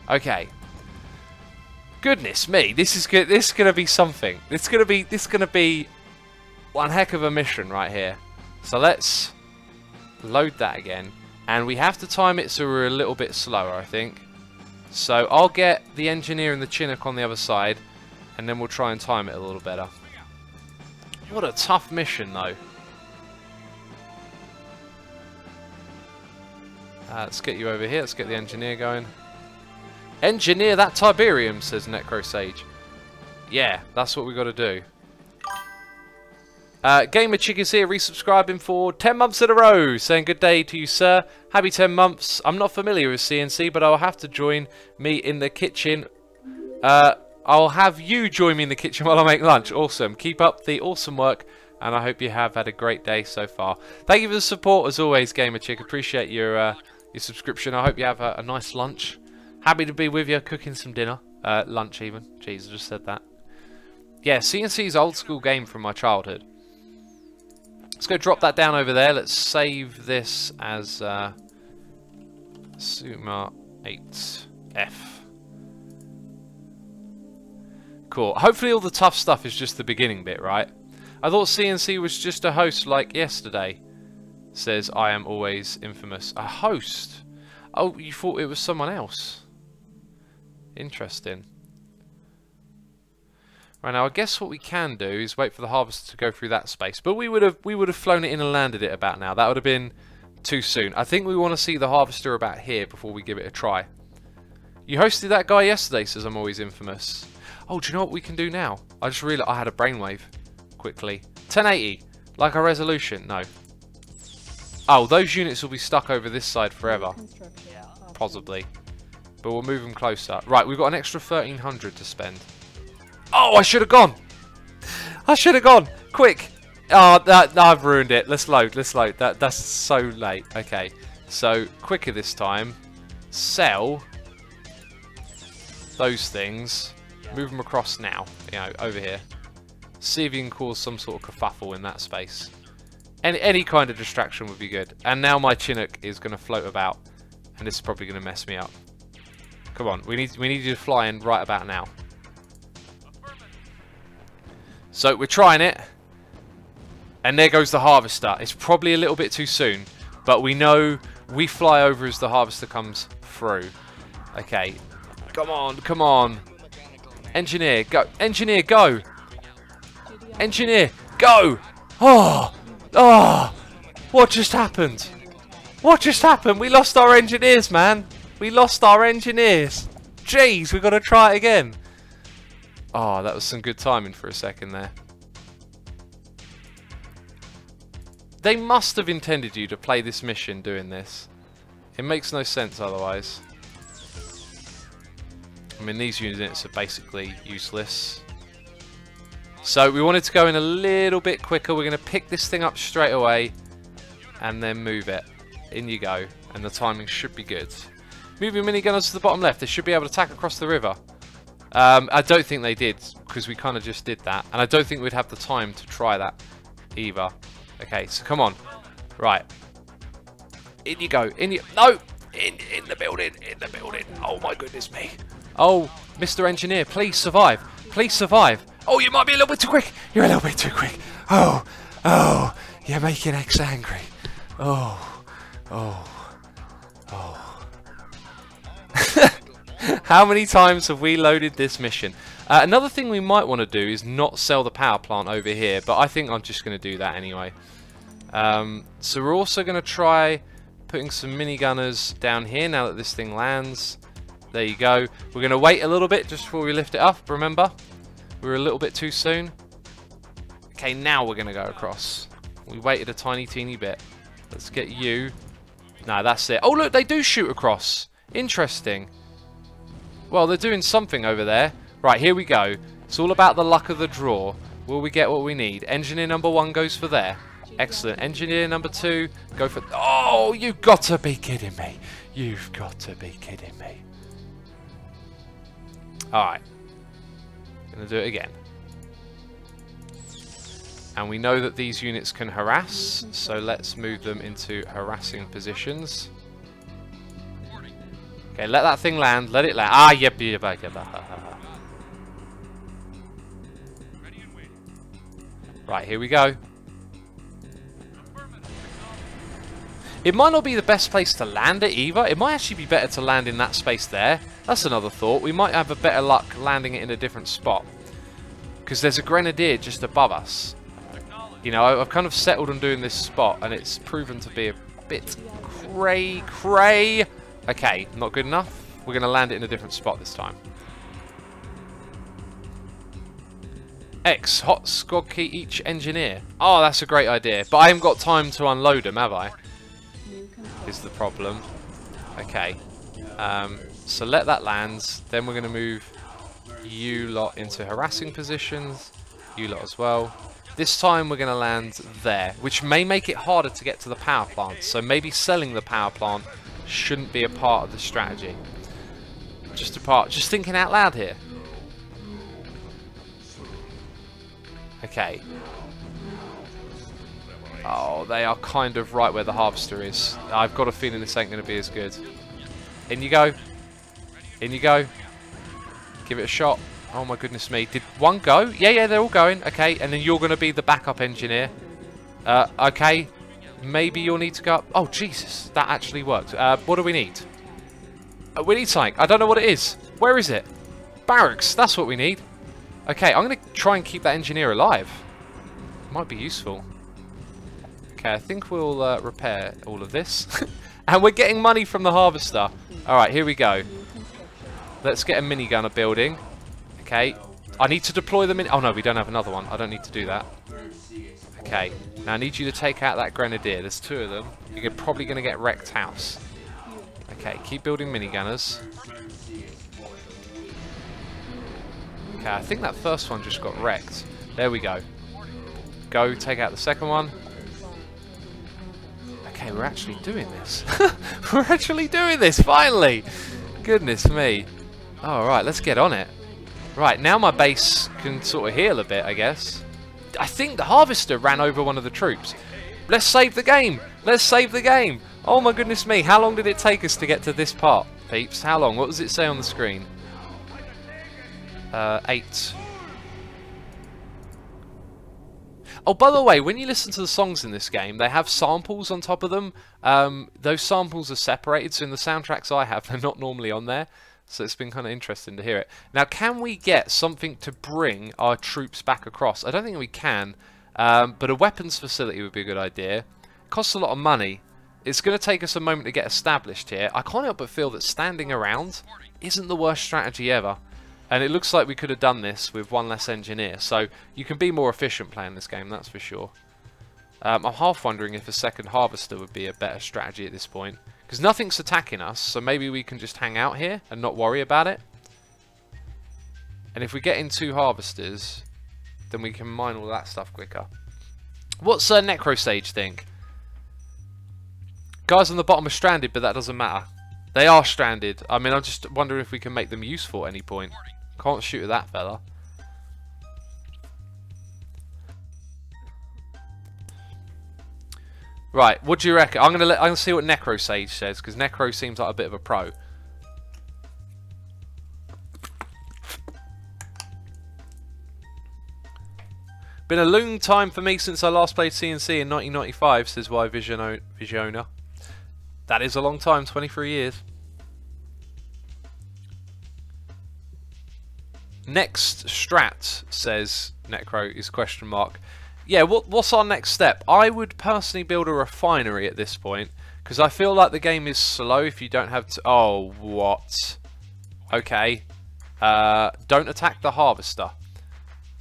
Okay. Goodness me, this is gonna be something. This is gonna be one heck of a mission right here. So let's load that again, and we have to time it so we're a little bit slower, I think. So I'll get the engineer and the Chinook on the other side, and then we'll try and time it a little better. What a tough mission, though. Let's get you over here. Let's get the engineer going. Engineer that Tiberium, says Necrosage. Yeah, that's what we got to do. Gamer Chick is here, resubscribing for 10 months in a row, saying good day to you, sir. Happy 10 months. I'm not familiar with CNC, but I'll have to join me in the kitchen I'll have you join me in the kitchen while I make lunch. Awesome. Keep up the awesome work, and I hope you have had a great day so far. Thank you for the support as always, Gamer Chick. Appreciate your subscription. I hope you have a nice lunch. Happy to be with you, cooking some dinner. Lunch even. Jeez, I just said that. Yeah, CNC's old school game from my childhood. Let's go drop that down over there. Let's save this as Suma 8F. Cool. Hopefully all the tough stuff is just the beginning bit, right? I thought CNC was just a host like yesterday. Says, I am always infamous. A host? Oh, you thought it was someone else? Interesting. Right, now I guess what we can do is wait for the harvester to go through that space. But we would have flown it in and landed it about now. That would have been too soon. I think we want to see the harvester about here before we give it a try. You hosted that guy yesterday, says I'm always infamous. Oh, do you know what we can do now? I just realised I had a brainwave. Quickly. 1080. Like a resolution. No. Oh, those units will be stuck over this side forever. Possibly. But we'll move them closer. Right, we've got an extra 1,300 to spend. Oh, I should have gone. I should have gone. Quick. Oh, I've ruined it. Let's load. Let's load. That's so late. Okay. So, quicker this time. Sell those things. Move them across now. You know, over here. See if you can cause some sort of kerfuffle in that space. Any kind of distraction would be good. And now my Chinook is going to float about. And this is probably going to mess me up. Come on. We need you to fly in right about now. So we're trying it. And there goes the harvester. It's probably a little bit too soon. But we know we fly over as the harvester comes through. Okay. Come on. Come on. Engineer, go. Engineer, go. Engineer, go. Oh. Oh. What just happened? What just happened? We lost our engineers, man. We lost our engineers. Jeez, we've got to try it again. Oh, that was some good timing for a second there. They must have intended you to play this mission doing this. It makes no sense otherwise. I mean, these units are basically useless. So we wanted to go in a little bit quicker. We're going to pick this thing up straight away and then move it. In you go. And the timing should be good. Move your minigunners to the bottom left. They should be able to attack across the river. I don't think they did, because we kind of just did that. And I don't think we'd have the time to try that either. Okay, so come on. Right. In you go. In you... No! In the building. In the building. Oh, my goodness me. Oh, Mr. Engineer, please survive. Please survive. Oh, you might be a little bit too quick. You're a little bit too quick. Oh, oh, you're making X angry. Oh, oh, oh. How many times have we loaded this mission? Another thing we might want to do is not sell the power plant over here, but I think I'm just going to do that anyway. So we're also going to try putting some minigunners down here now that this thing lands. There you go. We're going to wait a little bit just before we lift it up, remember? We were a little bit too soon. Okay, now we're going to go across. We waited a tiny, teeny bit. Let's get you. No, that's it. Oh, look, they do shoot across. Interesting. Well, they're doing something over there. Right, here we go. It's all about the luck of the draw. Will we get what we need? Engineer number 1 goes for there. Excellent. Engineer number 2, go for... Oh, you've got to be kidding me. You've got to be kidding me. Alright. Gonna do it again. And we know that these units can harass, so let's move them into harassing positions. Okay, let that thing land. Let it land. Ah, yep. Right, here we go. It might not be the best place to land it either. It might actually be better to land in that space there. That's another thought. We might have a better luck landing it in a different spot. Because there's a grenadier just above us. You know, I've kind of settled on doing this spot, and it's proven to be a bit cray. Okay, not good enough. We're going to land it in a different spot this time. X, hot squad key each engineer. Oh, that's a great idea. But I haven't got time to unload them, have I? Is the problem. Okay. So let that land. Then we're going to move You lot into harassing positions. You lot as well. This time we're going to land there, which may make it harder to get to the power plant. So maybe selling the power plant shouldn't be a part of the strategy. Just thinking out loud here. Okay. Oh, they are kind of right where the harvester is. I've got a feeling this ain't going to be as good. In you go. In you go. Give it a shot. Oh my goodness me. Did one go? Yeah, they're all going. Okay, and then you're going to be the backup engineer. Okay. Maybe you'll need to go up. Oh, Jesus. That actually worked. What do we need? We need something. I don't know what it is. Where is it? Barracks. That's what we need. Okay, I'm going to try and keep that engineer alive. Might be useful. Okay, I think we'll repair all of this. And we're getting money from the harvester. Alright, here we go. Let's get a minigunner building. Okay. I need to deploy them in... Oh no, we don't have another one. I don't need to do that. Okay. Now I need you to take out that grenadier. There's two of them. You're probably going to get wrecked house. Okay, keep building minigunners. Okay, I think that first one just got wrecked. There we go. Go, take out the second one. Okay, we're actually doing this. We're actually doing this, finally! Goodness me. Alright, let's get on it. Right, now my base can sort of heal a bit, I guess. I think the harvester ran over one of the troops. Let's save the game! Let's save the game! Oh my goodness me, how long did it take us to get to this part, peeps? How long? What does it say on the screen? 8. Oh, by the way, when you listen to the songs in this game, they have samples on top of them. Those samples are separated, so in the soundtracks I have, they're not normally on there. So it's been kind of interesting to hear it. Now, can we get something to bring our troops back across? I don't think we can, but a weapons facility would be a good idea. It costs a lot of money. It's going to take us a moment to get established here. I can't help but feel that standing around isn't the worst strategy ever. And it looks like we could have done this with one less engineer. So you can be more efficient playing this game, that's for sure. I'm half wondering if a second harvester would be a better strategy at this point. Because nothing's attacking us, so maybe we can just hang out here and not worry about it. And if we get in 2 harvesters, then we can mine all that stuff quicker. What's Necrosage think? Guys on the bottom are stranded, but that doesn't matter. They are stranded. I mean, I'm just wondering if we can make them useful at any point. Can't shoot at that fella. Right, what do you reckon? I'm gonna see what Necrosage says, because Necro seems like a bit of a pro. Been a long time for me since I last played CNC in 1995, says Y Visiona. That is a long time, 23 years. Next strat, says Necro, is question mark. Yeah, what's our next step? I would personally build a refinery at this point, because I feel like the game is slow if you don't have to... Oh, what? Okay. Don't attack the harvester,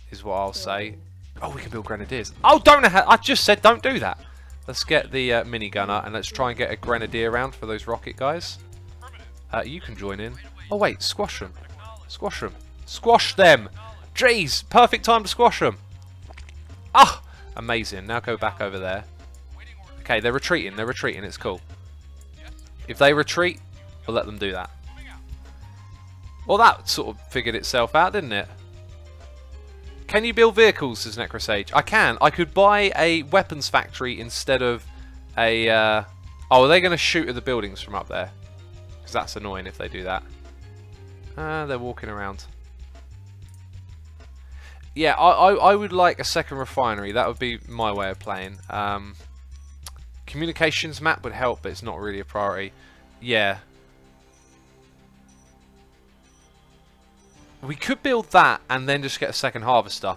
is what I'll say. Oh, we can build grenadiers. Oh, I just said don't do that. Let's get the minigunner, and let's try and get a grenadier round for those rocket guys. You can join in. Oh, wait, squash them. Squash them. Squash them! Jeez, perfect time to squash them. Ah, amazing. Now go back over there. Okay, they're retreating. They're retreating. It's cool. If they retreat, we'll let them do that. Well, that sort of figured itself out, didn't it? Can you build vehicles, says Necrosage? I can. I could buy a weapons factory instead of a... Oh, are they going to shoot at the buildings from up there? Because that's annoying if they do that. They're walking around. Yeah, I would like a second refinery. That would be my way of playing. Communications map would help, but it's not really a priority. Yeah. We could build that and then just get a second harvester,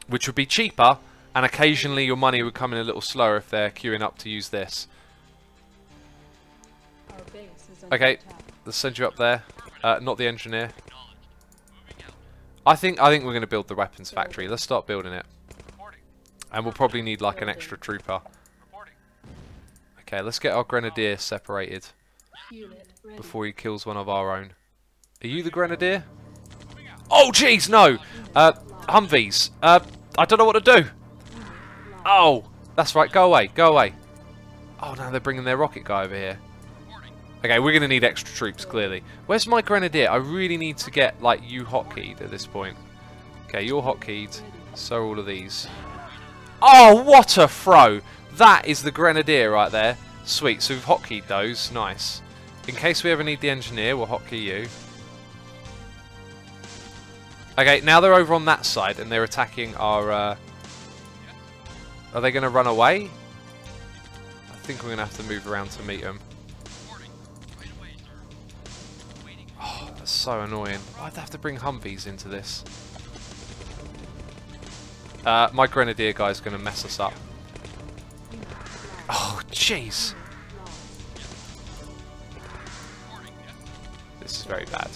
which would be cheaper, and occasionally your money would come in a little slower if they're queuing up to use this. Okay, let's send you up there. Not the engineer. I think we're going to build the weapons factory. Let's start building it. And we'll probably need like an extra trooper. Okay, let's get our grenadier separated before he kills one of our own. Are you the grenadier? Oh, jeez, no. Humvees. I don't know what to do. Oh, that's right. Go away. Go away. Oh, now they're bringing their rocket guy over here. Okay, we're going to need extra troops, clearly. Where's my grenadier? I really need to get, like, you hotkeyed at this point. Okay, you're hotkeyed. So are all of these. Oh, what a throw! That is the grenadier right there. Sweet, so we've hotkeyed those. Nice. In case we ever need the engineer, we'll hotkey you. Okay, now they're over on that side, and they're attacking our... Are they going to run away? I think we're going to have to move around to meet them. Oh, that's so annoying. Why'd they have to bring Humvees into this? My grenadier guy's going to mess us up. Oh, jeez. This is very bad.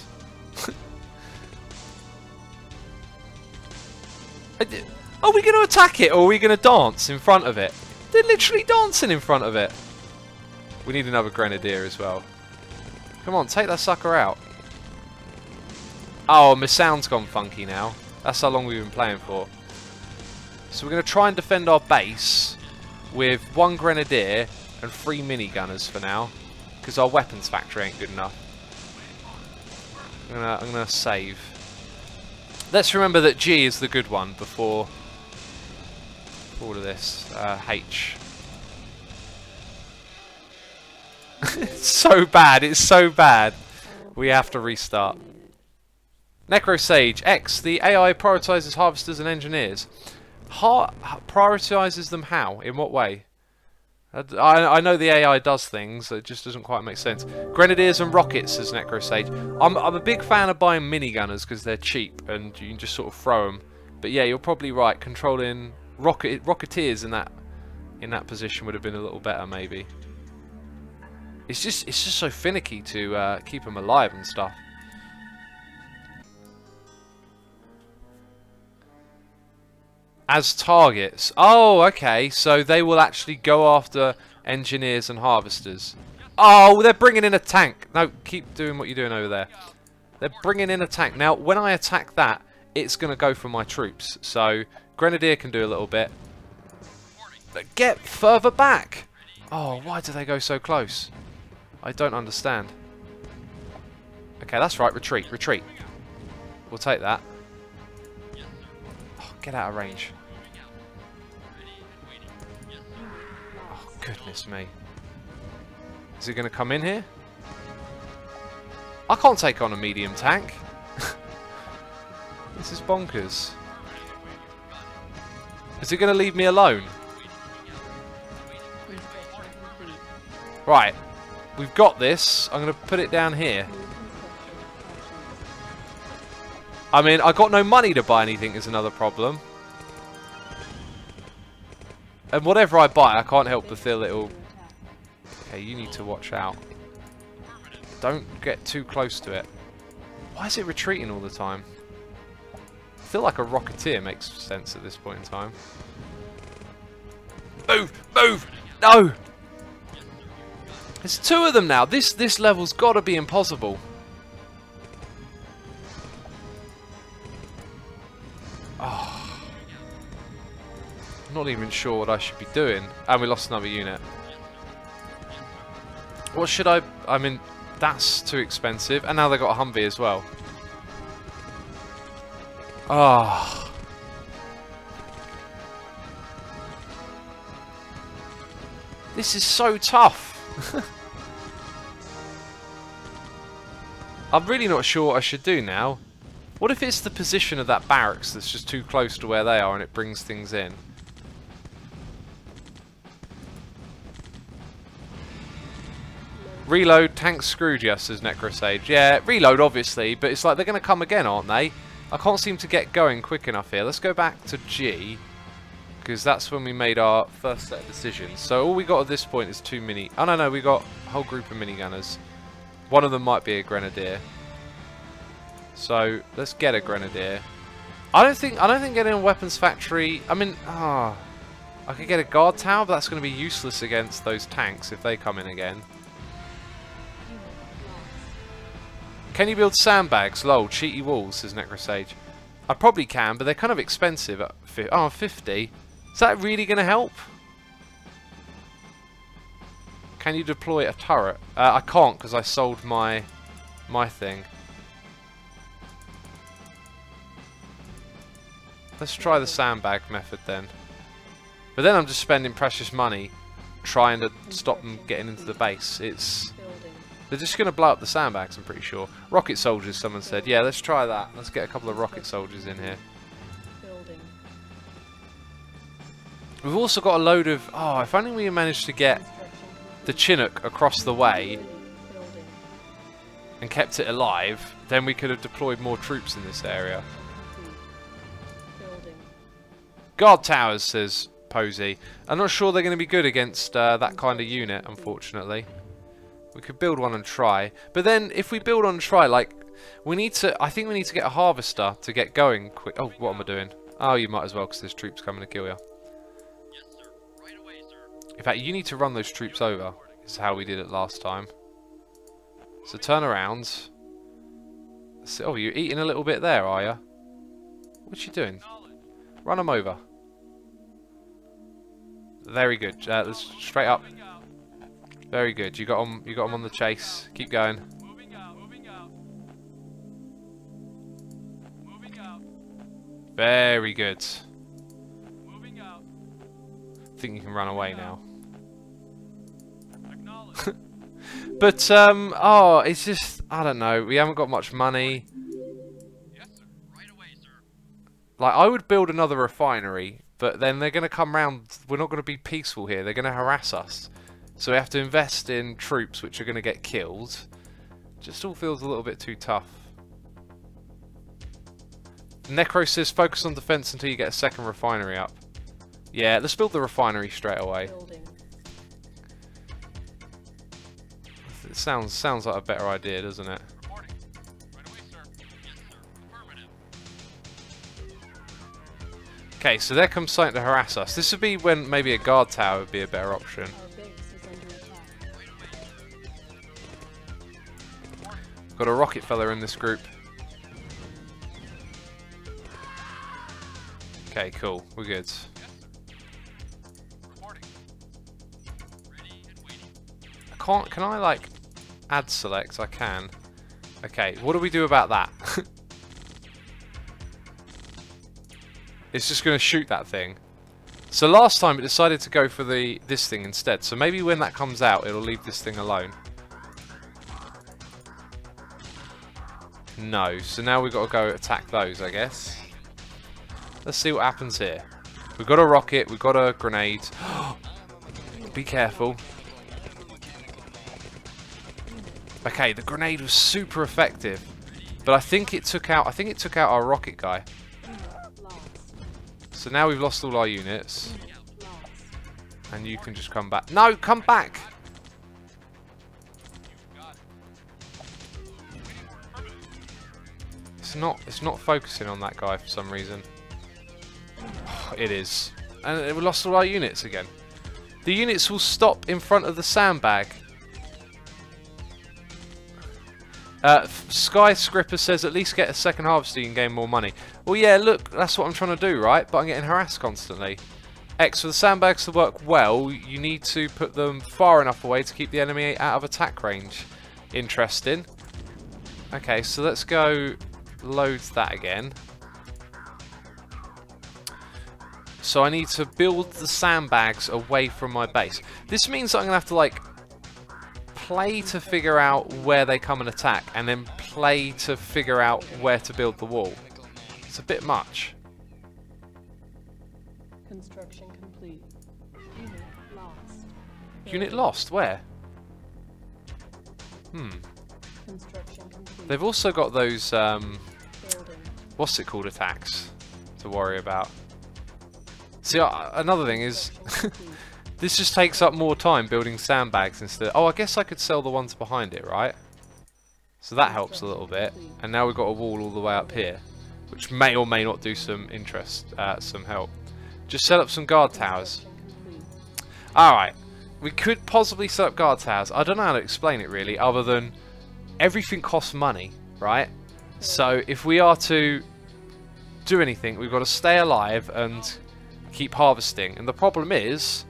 Are we going to attack it, or are we going to dance in front of it? They're literally dancing in front of it. We need another grenadier as well. Come on, take that sucker out. Oh, my sound's gone funky now. That's how long we've been playing for. So we're going to try and defend our base with 1 grenadier and 3 minigunners for now, because our weapons factory ain't good enough. I'm gonna save. Let's remember that G is the good one before all of this. H. It's so bad. It's so bad. We have to restart. Necro Sage X. The AI prioritizes harvesters and engineers. Prioritizes them how? In what way? I know the AI does things, it just doesn't quite make sense. Grenadiers and rockets, says Necro Sage. I'm a big fan of buying minigunners because they're cheap and you can just sort of throw them. But yeah, you're probably right. Controlling rocketeers in that position would have been a little better, maybe. It's just so finicky to keep them alive and stuff. As targets. Oh, okay. So they will actually go after engineers and harvesters. Oh, they're bringing in a tank. No, keep doing what you're doing over there. They're bringing in a tank. Now, when I attack that, it's going to go for my troops. So, Grenadier can do a little bit. But get further back. Oh, why do they go so close? I don't understand. Okay, that's right. Retreat. Retreat. We'll take that. Oh, get out of range. Goodness me. Is it going to come in here? I can't take on a medium tank. This is bonkers. Is it going to leave me alone? Right. We've got this. I'm going to put it down here. I mean, I got no money to buy anything is another problem. And whatever I buy, I can't help but feel it'll... Okay, you need to watch out. Don't get too close to it. Why is it retreating all the time? I feel like a rocketeer makes sense at this point in time. Move! Move! No! There's 2 of them now. This level's got to be impossible. Oh. I'm not even sure what I should be doing. And we lost another unit. What should I mean, that's too expensive. And now they've got a Humvee as well. Ah. Oh. This is so tough. I'm really not sure what I should do now. What if it's the position of that barracks that's just too close to where they are and it brings things in? Reload, tank screwed you, says Necrosage. Yeah, reload obviously, but it's like they're going to come again, aren't they? I can't seem to get going quick enough here. Let's go back to G, because that's when we made our first set of decisions. So all we got at this point is 2 mini... Oh, no, we got a whole group of minigunners. One of them might be a grenadier. So let's get a grenadier. I don't think getting a weapons factory... I mean, I could get a guard tower, but that's going to be useless against those tanks if they come in again. Can you build sandbags? Lol, cheaty walls, says Necrosage. I probably can, but they're kind of expensive at 50. Is that really going to help? Can you deploy a turret? I can't because I sold my thing. Let's try the sandbag method then. But then I'm just spending precious money trying to stop them getting into the base. They're just going to blow up the sandbags, I'm pretty sure. Rocket soldiers, someone said. Yeah, let's try that. Let's get a couple of rocket soldiers in here. We've also got a load of... Oh, if only we managed to get the Chinook across the way and kept it alive, then we could have deployed more troops in this area. Guard towers, says Posey. I'm not sure they're going to be good against that kind of unit, unfortunately. We could build one and try. But then, if we build one and try, like, we need to... I think we need to get a harvester to get going quick. Oh, what am I doing? Oh, you might as well, because there's troops coming to kill you. In fact, you need to run those troops over. This is how we did it last time. So turn around. Oh, you're eating a little bit there, are you? What you doing? Run them over. Very good. Let's straight up. Very good. You got them on the chase. Keep going. Very good. I think you can run away now. But oh, it's just, I don't know. We haven't got much money. Like, I would build another refinery, but then they're going to come round. We're not going to be peaceful here. They're going to harass us. So we have to invest in troops which are going to get killed. Just all feels a little bit too tough. Necro says focus on defense until you get a second refinery up. Yeah, let's build the refinery straight away. It sounds like a better idea, doesn't it? Okay, so there comes something to harass us. This would be when maybe a guard tower would be a better option. Got a rocket fella in this group. Okay, cool. We're good. Can I like add select? I can. Okay, what do we do about that? It's just going to shoot that thing. So last time it decided to go for this thing instead. So maybe when that comes out, it'll leave this thing alone. No. So now we've got to go attack those, I guess. Let's see what happens here. We've got a rocket. We've got a grenade. Be careful. Okay, the grenade was super effective, but I think it took out our rocket guy. So now we've lost all our units. And you can just come back. No, come back! It's not focusing on that guy for some reason. It is. And we lost all our units again. The units will stop in front of the sandbag. Skyscraper says at least get a second harvester, you can gain more money. Well, yeah, look, that's what I'm trying to do, right? But I'm getting harassed constantly. X, for the sandbags to work well, you need to put them far enough away to keep the enemy out of attack range. Interesting. Okay, so let's go load that again. So I need to build the sandbags away from my base. This means that I'm going to have to, like, play to figure out where they come and attack, and then play to figure out where to build the wall. It's a bit much. Construction complete. Unit lost. Unit lost? Where? Construction complete. They've also got those, Building. what's it called, attacks to worry about. See, another thing is, this just takes up more time building sandbags instead. Oh, I guess I could sell the ones behind it, right? So that helps a little bit. And now we've got a wall all the way up here, which may or may not do some some help. Just set up some guard towers. Alright, we could possibly set up guard towers. I don't know how to explain it really, other than everything costs money. right? So if we are to do anything, we've got to stay alive and keep harvesting. And the problem is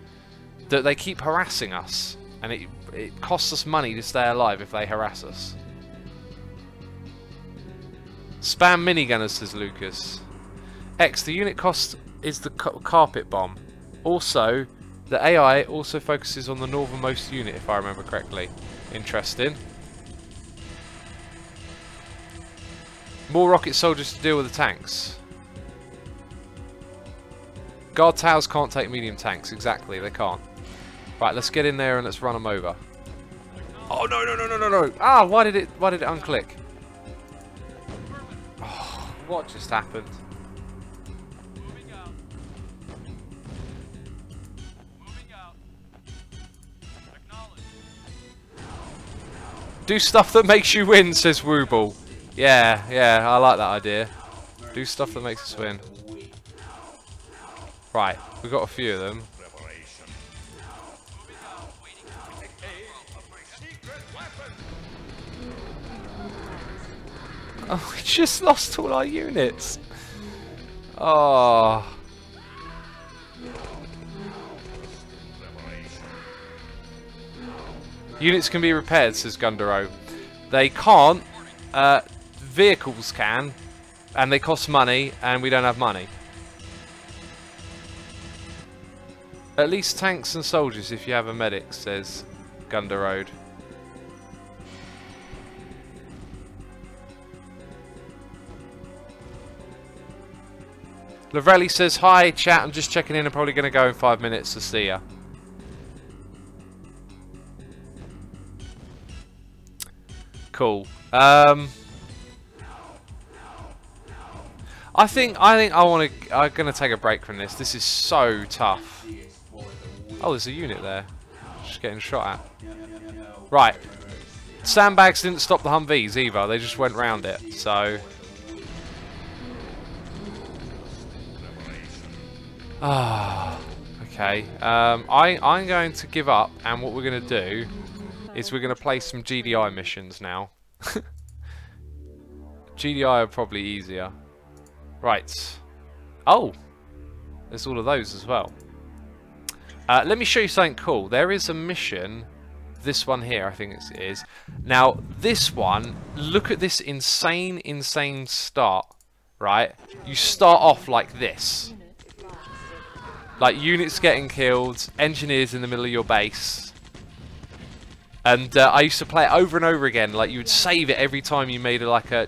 that they keep harassing us, and it costs us money to stay alive if they harass us. Spam minigunners, says Lucas. X, the unit cost is the carpet bomb. Also, the AI also focuses on the northernmost unit, if I remember correctly. Interesting. More rocket soldiers to deal with the tanks. Guard towers can't take medium tanks. Exactly, they can't. Right, let's get in there and let's run them over. Oh no no no no no no! Ah, why did it unclick? Oh, what just happened? Do stuff that makes you win, says Wooble. Yeah, yeah, I like that idea. Do stuff that makes us win. Right, we've got a few of them. Oh, we just lost all our units. Oh. Units can be repaired, says Gundero. They can't. Vehicles can, and they cost money, and we don't have money. At least tanks and soldiers if you have a medic, says Gundero. Lavrelli says, hi chat, I'm just checking in, I'm probably going to go in 5 minutes, to see ya. Cool. I'm gonna take a break from this. This is so tough. Oh, there's a unit there. Just getting shot at. Right. Sandbags didn't stop the Humvees either, they just went round it, so. Ah, okay. I'm going to give up, and what we're going to do is we're going to play some GDI missions now. GDI are probably easier. Right. Oh, there's all of those as well. Let me show you something cool. There is a mission, this one here, I think it is. Now, this one, look at this insane start, right? You start off like this. Like units getting killed, engineers in the middle of your base. And I used to play it over and over again. Like you would save it every time you made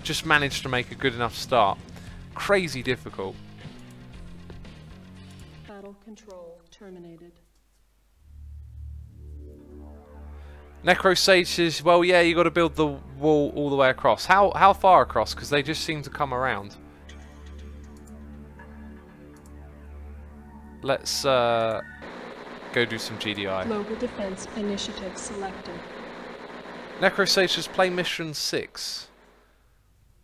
just managed to make a good enough start. Crazy difficult. Battle control terminated. Necro Sage says, well, yeah, you got to build the wall all the way across. How far across? Because they just seem to come around. Let's go do some GDI. Global Defense Initiative selected. Necro Sage says, play mission 6.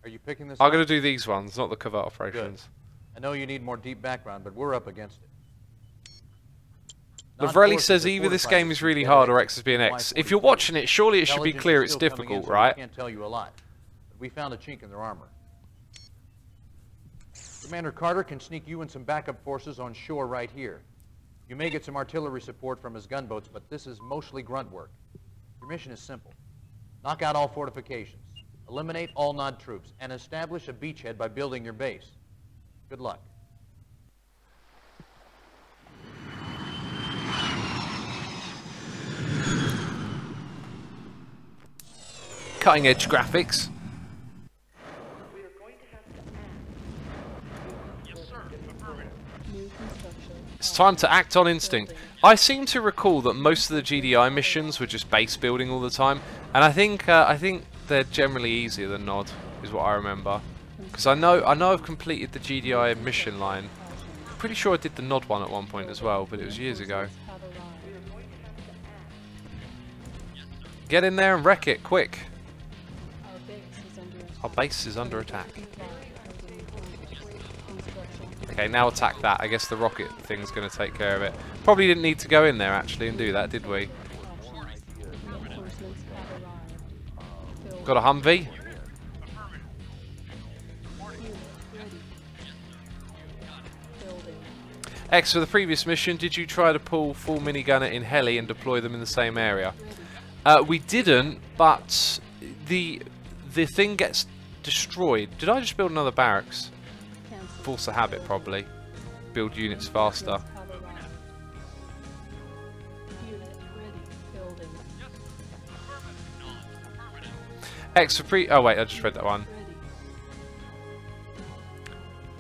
Are you picking this I'm up? going to do these ones, not the covert operations. Good. I know you need more deep background, but we're up against it. Lavrelli says either this game is really hard or X is being X. If you're watching it, surely it should be clear it's difficult, right? I can't tell you a lot, but we found a chink in their armor. Commander Carter can sneak you and some backup forces on shore right here. You may get some artillery support from his gunboats, but this is mostly grunt work. Your mission is simple. Knock out all fortifications, eliminate all Nod troops, and establish a beachhead by building your base. Good luck. Cutting edge graphics. New construction. It's time to act on instinct. I seem to recall that most of the GDI missions were just base building all the time, and I think they're generally easier than Nod, is what I remember. Because I know I've completed the GDI mission line. Pretty sure I did the Nod one at one point as well, but it was years ago. Have arrived. Get in there and wreck it, quick. Our base is under attack. Our base is under attack. Construction. Okay, now attack that. I guess the rocket thing's going to take care of it. Probably didn't need to go in there actually and do that, did we? Reinforcements have arrived. Got a Humvee? X, for the previous mission, did you try to pull full minigunner in heli and deploy them in the same area? We didn't, but the thing gets destroyed. Did I just build another barracks? Cancel. Force a habit, probably. Build units faster. Unit ready. Building. X for oh wait, I just read that one. Ready.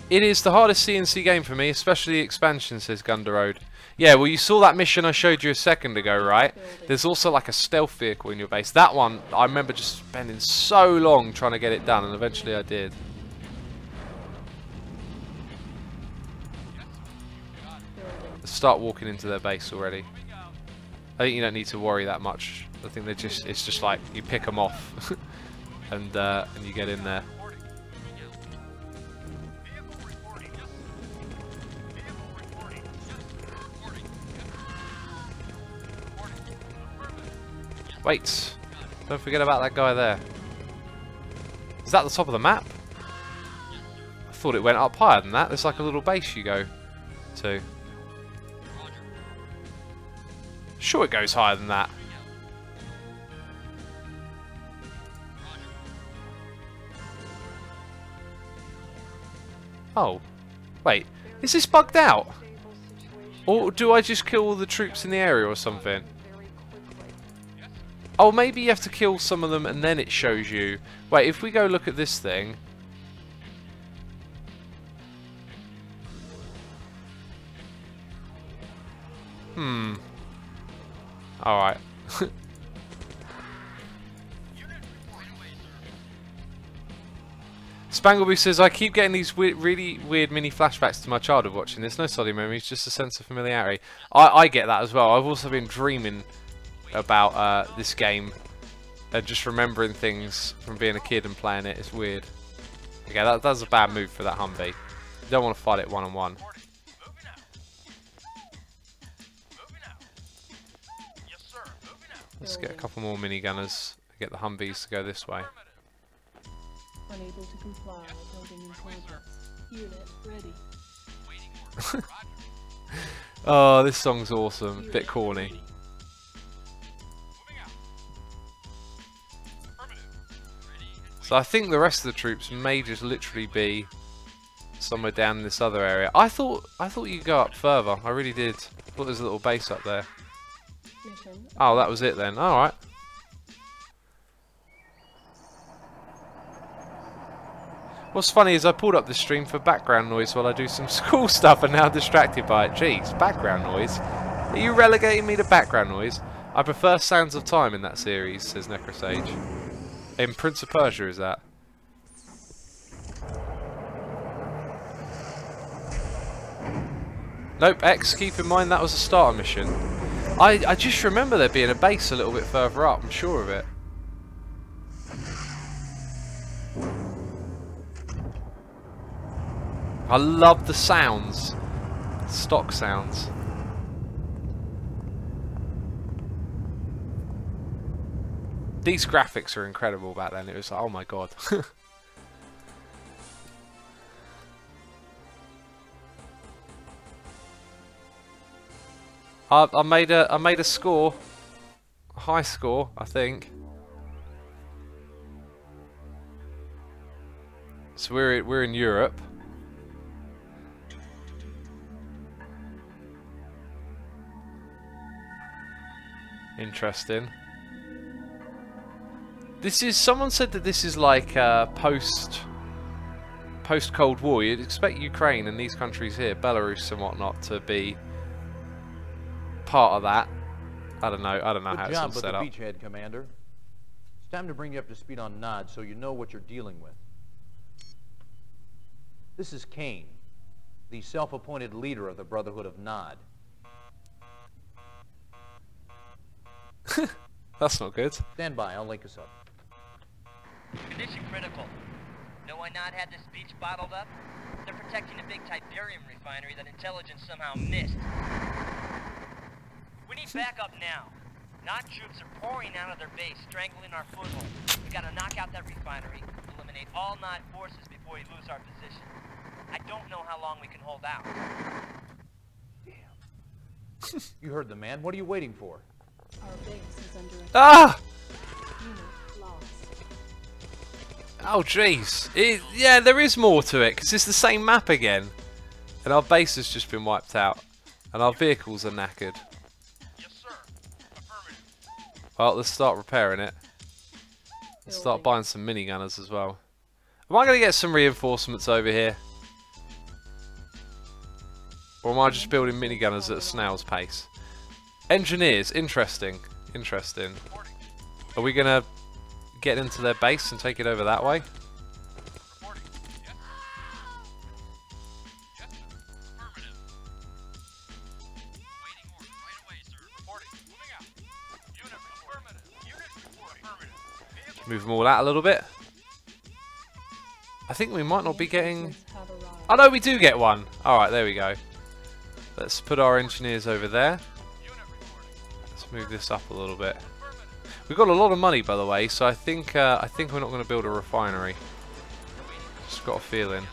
It is the hardest CNC game for me, especially the expansion, says Gunda Road. Yeah, well you saw that mission I showed you a second ago, right? There's also like a stealth vehicle in your base. That one, I remember just spending so long trying to get it done, and eventually I did. Let's start walking into their base already. I think you don't need to worry that much. I think it's just like you pick them off and you get in there. Wait, don't forget about that guy there. Is that the top of the map? I thought it went up higher than that. There's like a little base you go to. Sure it goes higher than that. Oh, wait, is this bugged out? Or do I just kill all the troops in the area or something? Oh, maybe you have to kill some of them and then it shows you. Wait, if we go look at this thing. Alright. Spangleby says, I keep getting these really weird mini flashbacks to my childhood watching this. No solid memories, just a sense of familiarity. I get that as well. I've also been dreaming about this game and just remembering things from being a kid and playing it. It's weird. Okay, that's a bad move for that Humvee. You don't want to fight it one-on-one. Let's get a couple more minigunners and get the Humvees to go this way. Unable to comply. Building in progress. Unit ready. Oh, this song's awesome. Bit corny. So I think the rest of the troops may just literally be somewhere down in this other area. I thought you could go up further. I really did. I thought there's a little base up there. Mission. Oh, that was it then. Alright. What's funny is I pulled up the stream for background noise while I do some school stuff and now distracted by it. Jeez, background noise? Are you relegating me to background noise? I prefer Sounds of Time in that series, says Necrosage. In Prince of Persia, is that? Nope, X, keep in mind that was a starter mission. I just remember there being a base a little bit further up, I'm sure of it. I love the sounds. Stock sounds. These graphics are incredible back then. It was like, oh my god. I made a score, a high score, I think. So we're in Europe. Interesting. This is, someone said that this is like post Cold War. You'd expect Ukraine and these countries here, Belarus and whatnot, to be part of that. I don't know how it's all set up. Good job with the beachhead, Commander. It's time to bring you up to speed on Nod so you know what you're dealing with. This is Kane, the self-appointed leader of the Brotherhood of Nod. That's not good. Stand by, I'll link us up. Condition critical. Know why Nod had this beach bottled up? They're protecting a big Tiberium refinery that intelligence somehow missed. We need backup now. Nod troops are pouring out of their base, strangling our foothold. We gotta knock out that refinery, eliminate all Nod forces before we lose our position. I don't know how long we can hold out. You heard the man. What are you waiting for? Our base is under attack. Ah! Unit lost. Oh, jeez. Yeah, there is more to it, because it's the same map again. And our base has just been wiped out. And our vehicles are knackered. Yes, sir. Affirmative. Well, let's start repairing it. Let's start Building. buying some minigunners as well. Am I going to get some reinforcements over here? Or am I just building minigunners at a snail's pace? Engineers, interesting. Interesting. Are we going to get into their base and take it over that way? Reporting. Yes. Yes, sir. Affirmative. Waiting order right away, sir. Reporting. Moving out. Unit affirmative. Unit report. Affirmative. Vehicle Move them all out a little bit. I think we might not be getting... Reinforcements have arrived. Oh no, we do get one. Alright, there we go. Let's put our engineers over there. unit reporting. Let's move this up a little bit. We've got a lot of money, by the way, so I think we're not going to build a refinery. Just got a feeling.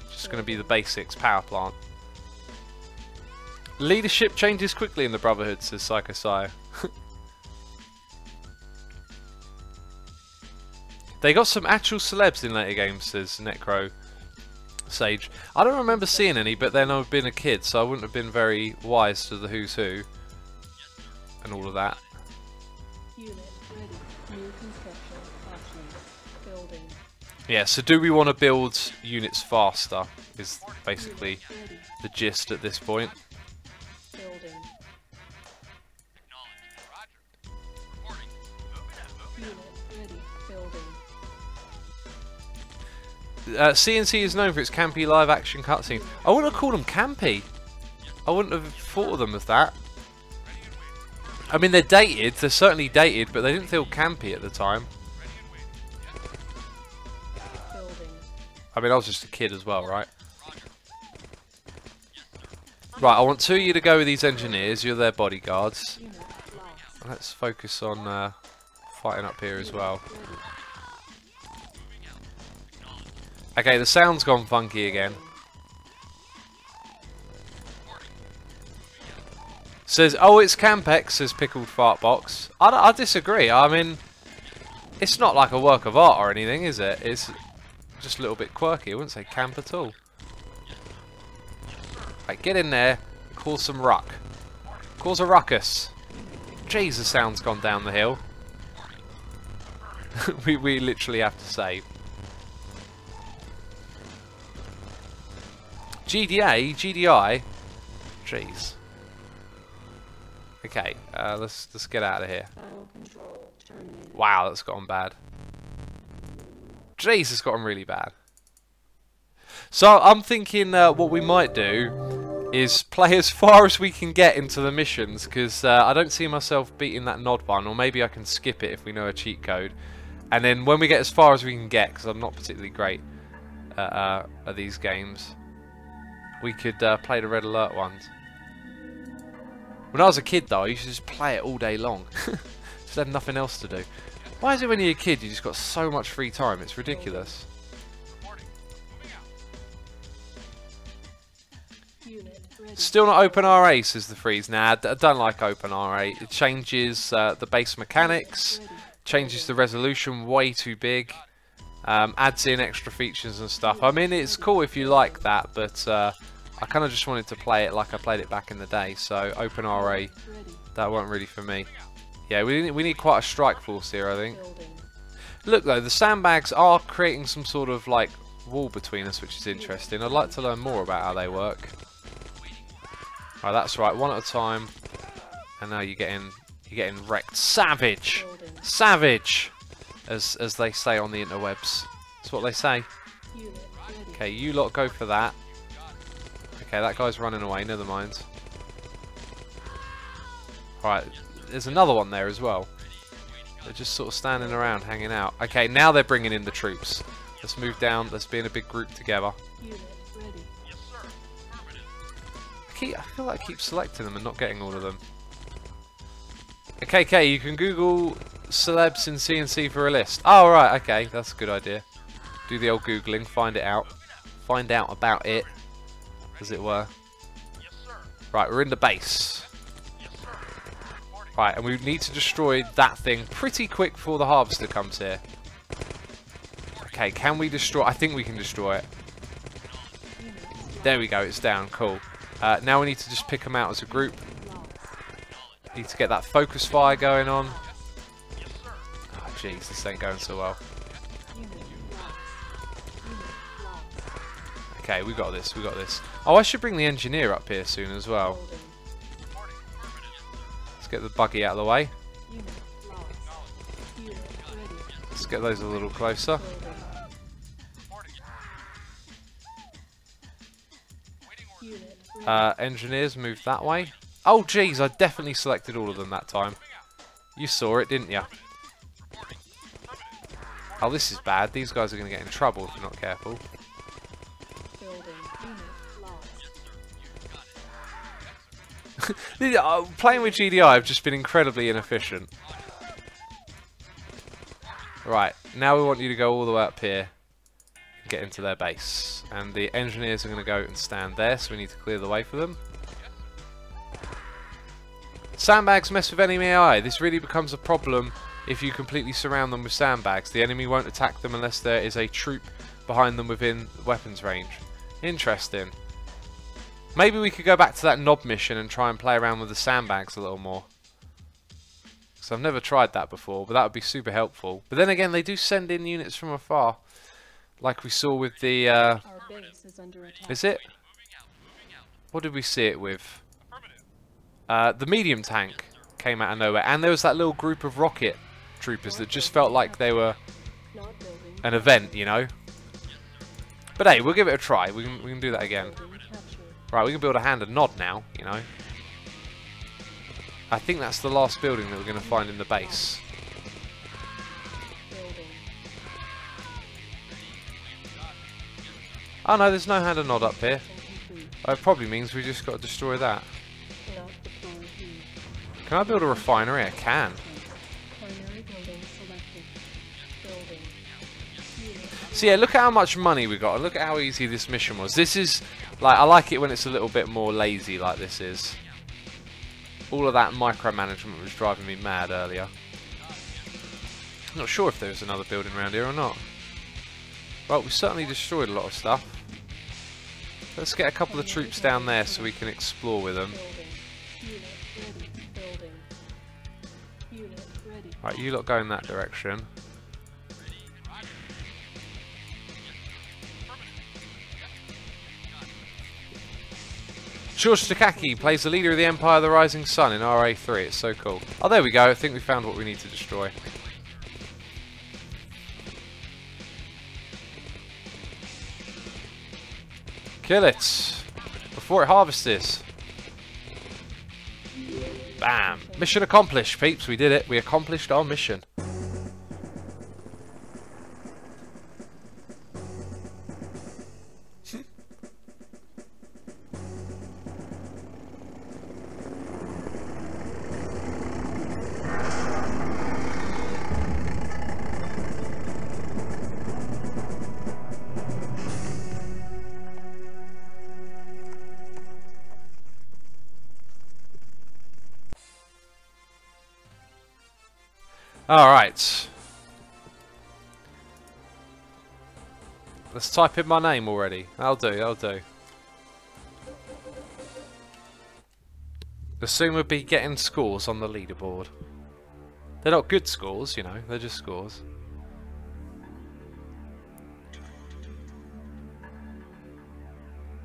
Just going to be the basics, power plant. Leadership changes quickly in the Brotherhood, says Psychosire. They got some actual celebs in later games, says Necro Sage. I don't remember seeing any, but then I've been a kid, so I wouldn't have been very wise to the who's who and all of that. Unit ready. New construction options. Building. Yeah, so do we want to build units faster, is basically Unit ready. the gist at this point. Building. Acknowledged. Roger. Reporting. Moving out. Moving Unit ready. Building. CNC is known for its campy live action cutscene. I wouldn't have called them campy. I wouldn't have thought of them as that. I mean, they're dated, they're certainly dated, but they didn't feel campy at the time. Building. I mean, I was just a kid as well, right? Right, I want two of you to go with these engineers, you're their bodyguards. Unit lost. Let's focus on fighting up here as well. Ready. Okay, the sound's gone funky again. Says, oh, it's Campex, says Pickled Fartbox. I disagree. I mean, it's not like a work of art or anything, is it? It's just a little bit quirky. I wouldn't say camp at all. Right, get in there, cause some ruck. Cause a ruckus. Jeez, the sound's gone down the hill. we literally have to save. GDI? Jeez. Okay, let's get out of here. Wow, that's gotten bad. Jeez, it's gotten really bad. So I'm thinking what we might do is play as far as we can get into the missions, because I don't see myself beating that Nod one, or maybe I can skip it if we know a cheat code. And then when we get as far as we can get, because I'm not particularly great at these games, we could play the Red Alert ones. When I was a kid though, I used to just play it all day long. Just had nothing else to do. Why is it when you're a kid you just got so much free time? It's ridiculous. Reporting. Moving out. Unit ready. Still not OpenRA, says the Freeze. Nah, I don't like OpenRA. It changes the base mechanics, changes the resolution way too big, adds in extra features and stuff. I mean, it's cool if you like that, but I kind of just wanted to play it like I played it back in the day, so OpenRA, Ready. that wasn't really for me. Yeah, we need quite a strike force here, I think. Building. Look though, the sandbags are creating some sort of like wall between us, which is interesting. I'd like to learn more about how they work. Right, that's right, one at a time. And now you're getting wrecked. Savage! Building. Savage! As they say on the interwebs. That's what they say. Unit ready. Okay, you lot go for that. Okay, that guy's running away, never mind. Alright, there's another one there as well. They're just sort of standing around, hanging out. Okay, now they're bringing in the troops. Let's move down, let's be in a big group together. Unit ready. Yes, sir. Affirmative. I feel like I keep selecting them and not getting all of them. Okay, you can Google celebs in CNC for a list. Oh, right, okay, that's a good idea. Do the old Googling, find it out. Find out about it, as it were. Yes, sir. Right, we're in the base. Right, and we need to destroy that thing pretty quick before the harvester comes here. Okay, can we destroy... I think we can destroy it. There we go, it's down. Cool. Now we need to just pick them out as a group. Need to get that focus fire going on. Oh, jeez, this ain't going so well. Okay, we got this, we got this. Oh, I should bring the engineer up here soon as well. Let's get the buggy out of the way. Let's get those a little closer. Engineers, move that way. Oh, jeez, I definitely selected all of them that time. You saw it, didn't you? Oh, this is bad. These guys are going to get in trouble if we're not careful. Playing with GDI, I've just been incredibly inefficient. Right, now we want you to go all the way up here and get into their base. And the engineers are going to go and stand there, so we need to clear the way for them. Sandbags mess with enemy AI. This really becomes a problem if you completely surround them with sandbags. The enemy won't attack them unless there is a troop behind them within weapons range. Interesting. Maybe we could go back to that knob mission and try and play around with the sandbags a little more. Because I've never tried that before, but that would be super helpful. But then again, they do send in units from afar. Like we saw with the... Our base is under attack. Is it? What did we see it with? The medium tank came out of nowhere. And there was that little group of rocket troopers that just felt like they were an event, you know? But hey, we'll give it a try. We can do that again. Right, we can build a hand and nod now, you know. I think that's the last building that we're going to find in the base. Oh no, there's no hand and nod up here. Oh, it probably means we just got to destroy that. Can I build a refinery? I can. So yeah, look at how much money we got, and look at how easy this mission was. This is, like, I like it when it's a little bit more lazy like this is. All of that micromanagement was driving me mad earlier. I'm not sure if there's another building around here or not. Well, we certainly destroyed a lot of stuff. Let's get a couple of troops down there so we can explore with them. Right, you lot go in that direction. George Takaki plays the leader of the Empire of the Rising Sun in RA3. It's so cool. Oh, there we go. I think we found what we need to destroy. Kill it before it harvests this. Bam! Mission accomplished, peeps. We did it. We accomplished our mission. Alright. Let's type in my name already. That'll do, that'll do. The soon would be getting scores on the leaderboard. They're not good scores, you know, they're just scores.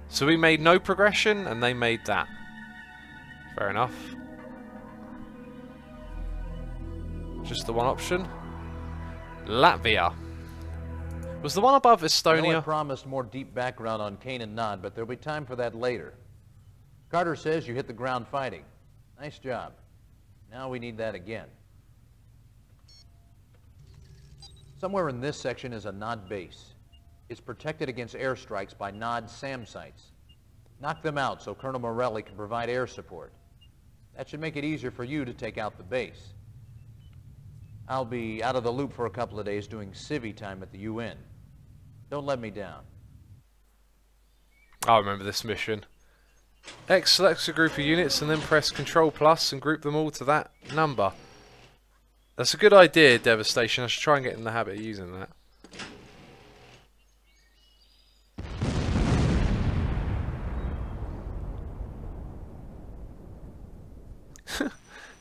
So we made no progression and they made that. Fair enough. Just the one option. Latvia. Was the one above Estonia? I promised more deep background on Kane and Nod, but there'll be time for that later. Carter says you hit the ground fighting. Nice job. Now we need that again. Somewhere in this section is a Nod base. It's protected against airstrikes by Nod SAM sites. Knock them out so Colonel Morelli can provide air support. That should make it easier for you to take out the base. I'll be out of the loop for a couple of days doing civvy time at the UN. Don't let me down. I remember this mission. X selects a group of units and then press Control Plus and group them all to that number. That's a good idea, Devastation. I should try and get in the habit of using that.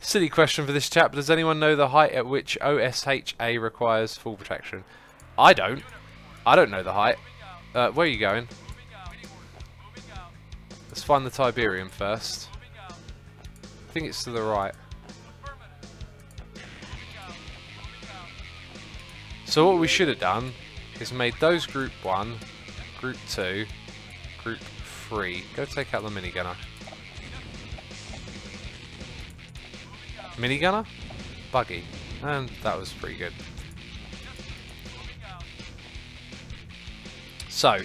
Silly question for this chap. Does anyone know the height at which OSHA requires full protection? I don't. I don't know the height. Where are you going? Let's find the Tiberium first. I think it's to the right. So what we should have done is made those Group 1, Group 2, Group 3. Go take out the minigunner. Minigunner? Buggy. And that was pretty good. So,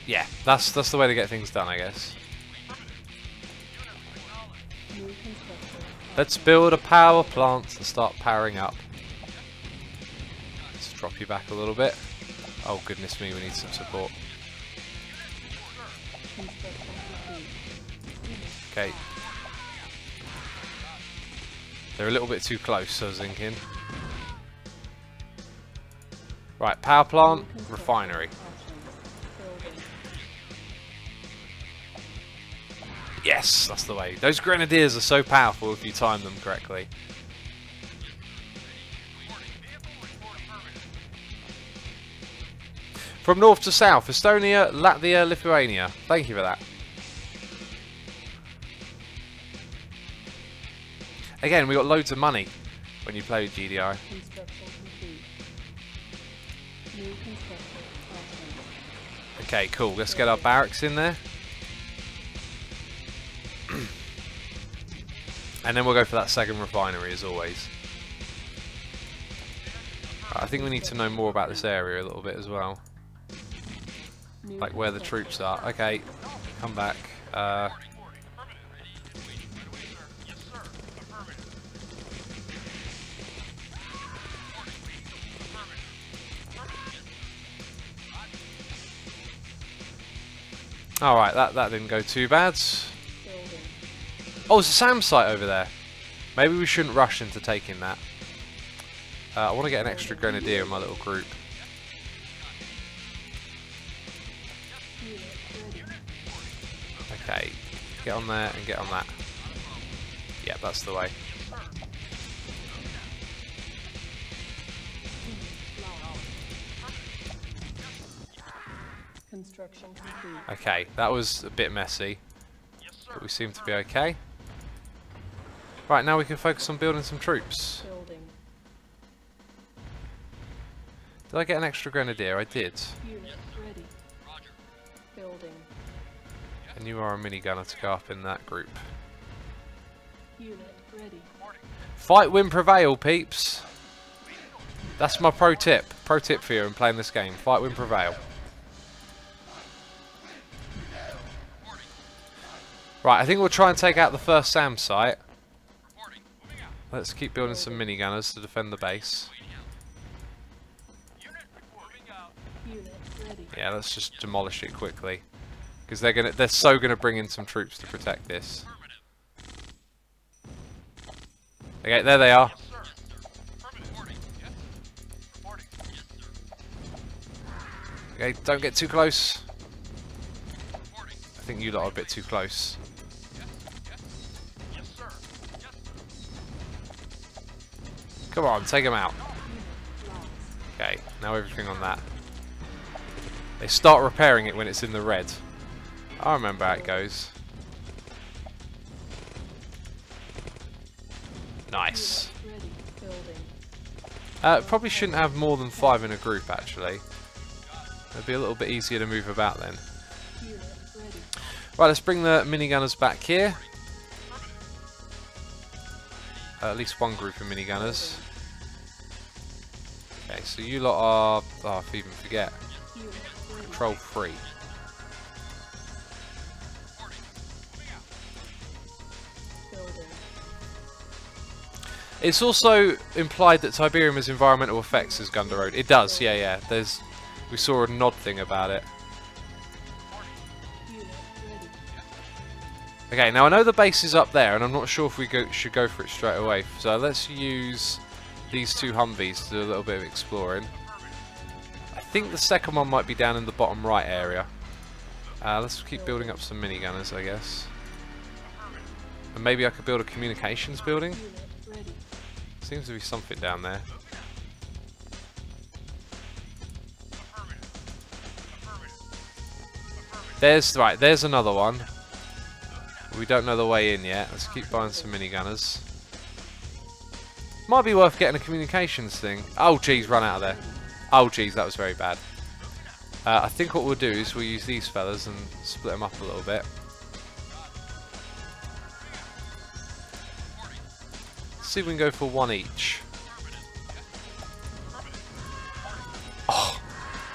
yeah, that's the way to get things done, I guess. Let's build a power plant to start powering up. Let's drop you back a little bit. Oh goodness me, we need some support. Okay. They're a little bit too close, I was thinking. Right, power plant, refinery. Yes, that's the way. Those grenadiers are so powerful if you time them correctly. From north to south, Estonia, Latvia, Lithuania. Thank you for that. Again, we got loads of money when you play with GDI. Okay, cool. Let's get our barracks in there. And then we'll go for that second refinery as always. I think we need to know more about this area a little bit as well. Like where the troops are. Okay, come back. Alright, that didn't go too bad. Oh, it's a SAM site over there. Maybe we shouldn't rush into taking that. I want to get an extra grenadier in my little group. Okay, get on there and get on that. Yeah, that's the way. Construction complete. Okay, that was a bit messy, but we seem to be okay. Right, now we can focus on building some troops. Building. Did I get an extra grenadier? I did. Unit ready. Building. And you are a minigunner to go up in that group. Unit ready. Fight, win, prevail, peeps. That's my pro tip. Pro tip for you in playing this game. Fight, win, prevail. Right, I think we'll try and take out the first SAM site. Let's keep building some minigunners to defend the base. Unit ready. Yeah, let's just demolish it quickly, because they're so gonna bring in some troops to protect this. Okay, there they are. Okay, don't get too close. I think you lot are a bit too close. Come on, take them out. Okay, now everything on that. They start repairing it when it's in the red. I remember how it goes. Nice. Probably shouldn't have more than 5 in a group, actually. It'd be a little bit easier to move about then. Right, let's bring the minigunners back here. At least one group of minigunners. Okay, so you lot are... Oh, I even forget. Control 3. It's also implied that Tiberium has environmental effects as Gunda Road. It does, yeah. We saw a nod thing about it. Okay, now I know the base is up there, and I'm not sure if we should go for it straight away. So let's use these 2 Humvees to do a little bit of exploring. I think the second one might be down in the bottom right area. Let's keep building up some minigunners, I guess. And maybe I could build a communications building. Unit ready. Seems to be something down there. There's another one. We don't know the way in yet. Let's keep buying some minigunners. Might be worth getting a communications thing. Oh geez, run out of there. Oh geez, that was very bad. I think what we'll do is we'll use these fellas and split them up a little bit. Let's see if we can go for 1 each.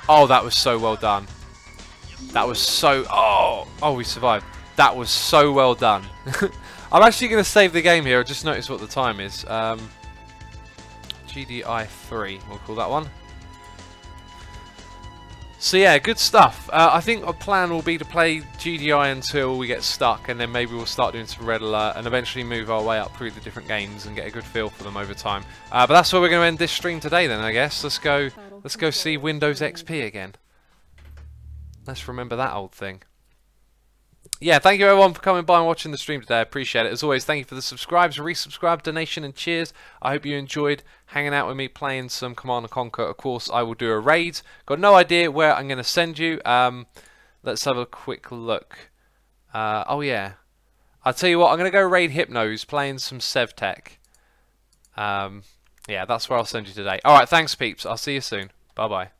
Oh, that was so well done. That was so... Oh, we survived. That was so well done. I'm actually going to save the game here. I just noticed what the time is. GDI 3, we'll call that one. So yeah, good stuff. I think our plan will be to play GDI until we get stuck, and then maybe we'll start doing some Red Alert and eventually move our way up through the different games and get a good feel for them over time. But that's where we're going to end this stream today then, I guess. Let's go see Windows XP again. Let's remember that old thing. Yeah, thank you everyone for coming by and watching the stream today. I appreciate it. As always, thank you for the subscribes, resubscribe, donation and cheers. I hope you enjoyed hanging out with me playing some Command & Conquer. Of course, I will do a raid. Got no idea where I'm going to send you. Let's have a quick look. Oh yeah. I'll tell you what, I'm going to go raid Hypnos playing some SevTech. Yeah, that's where I'll send you today. Alright, thanks peeps. I'll see you soon. Bye-bye.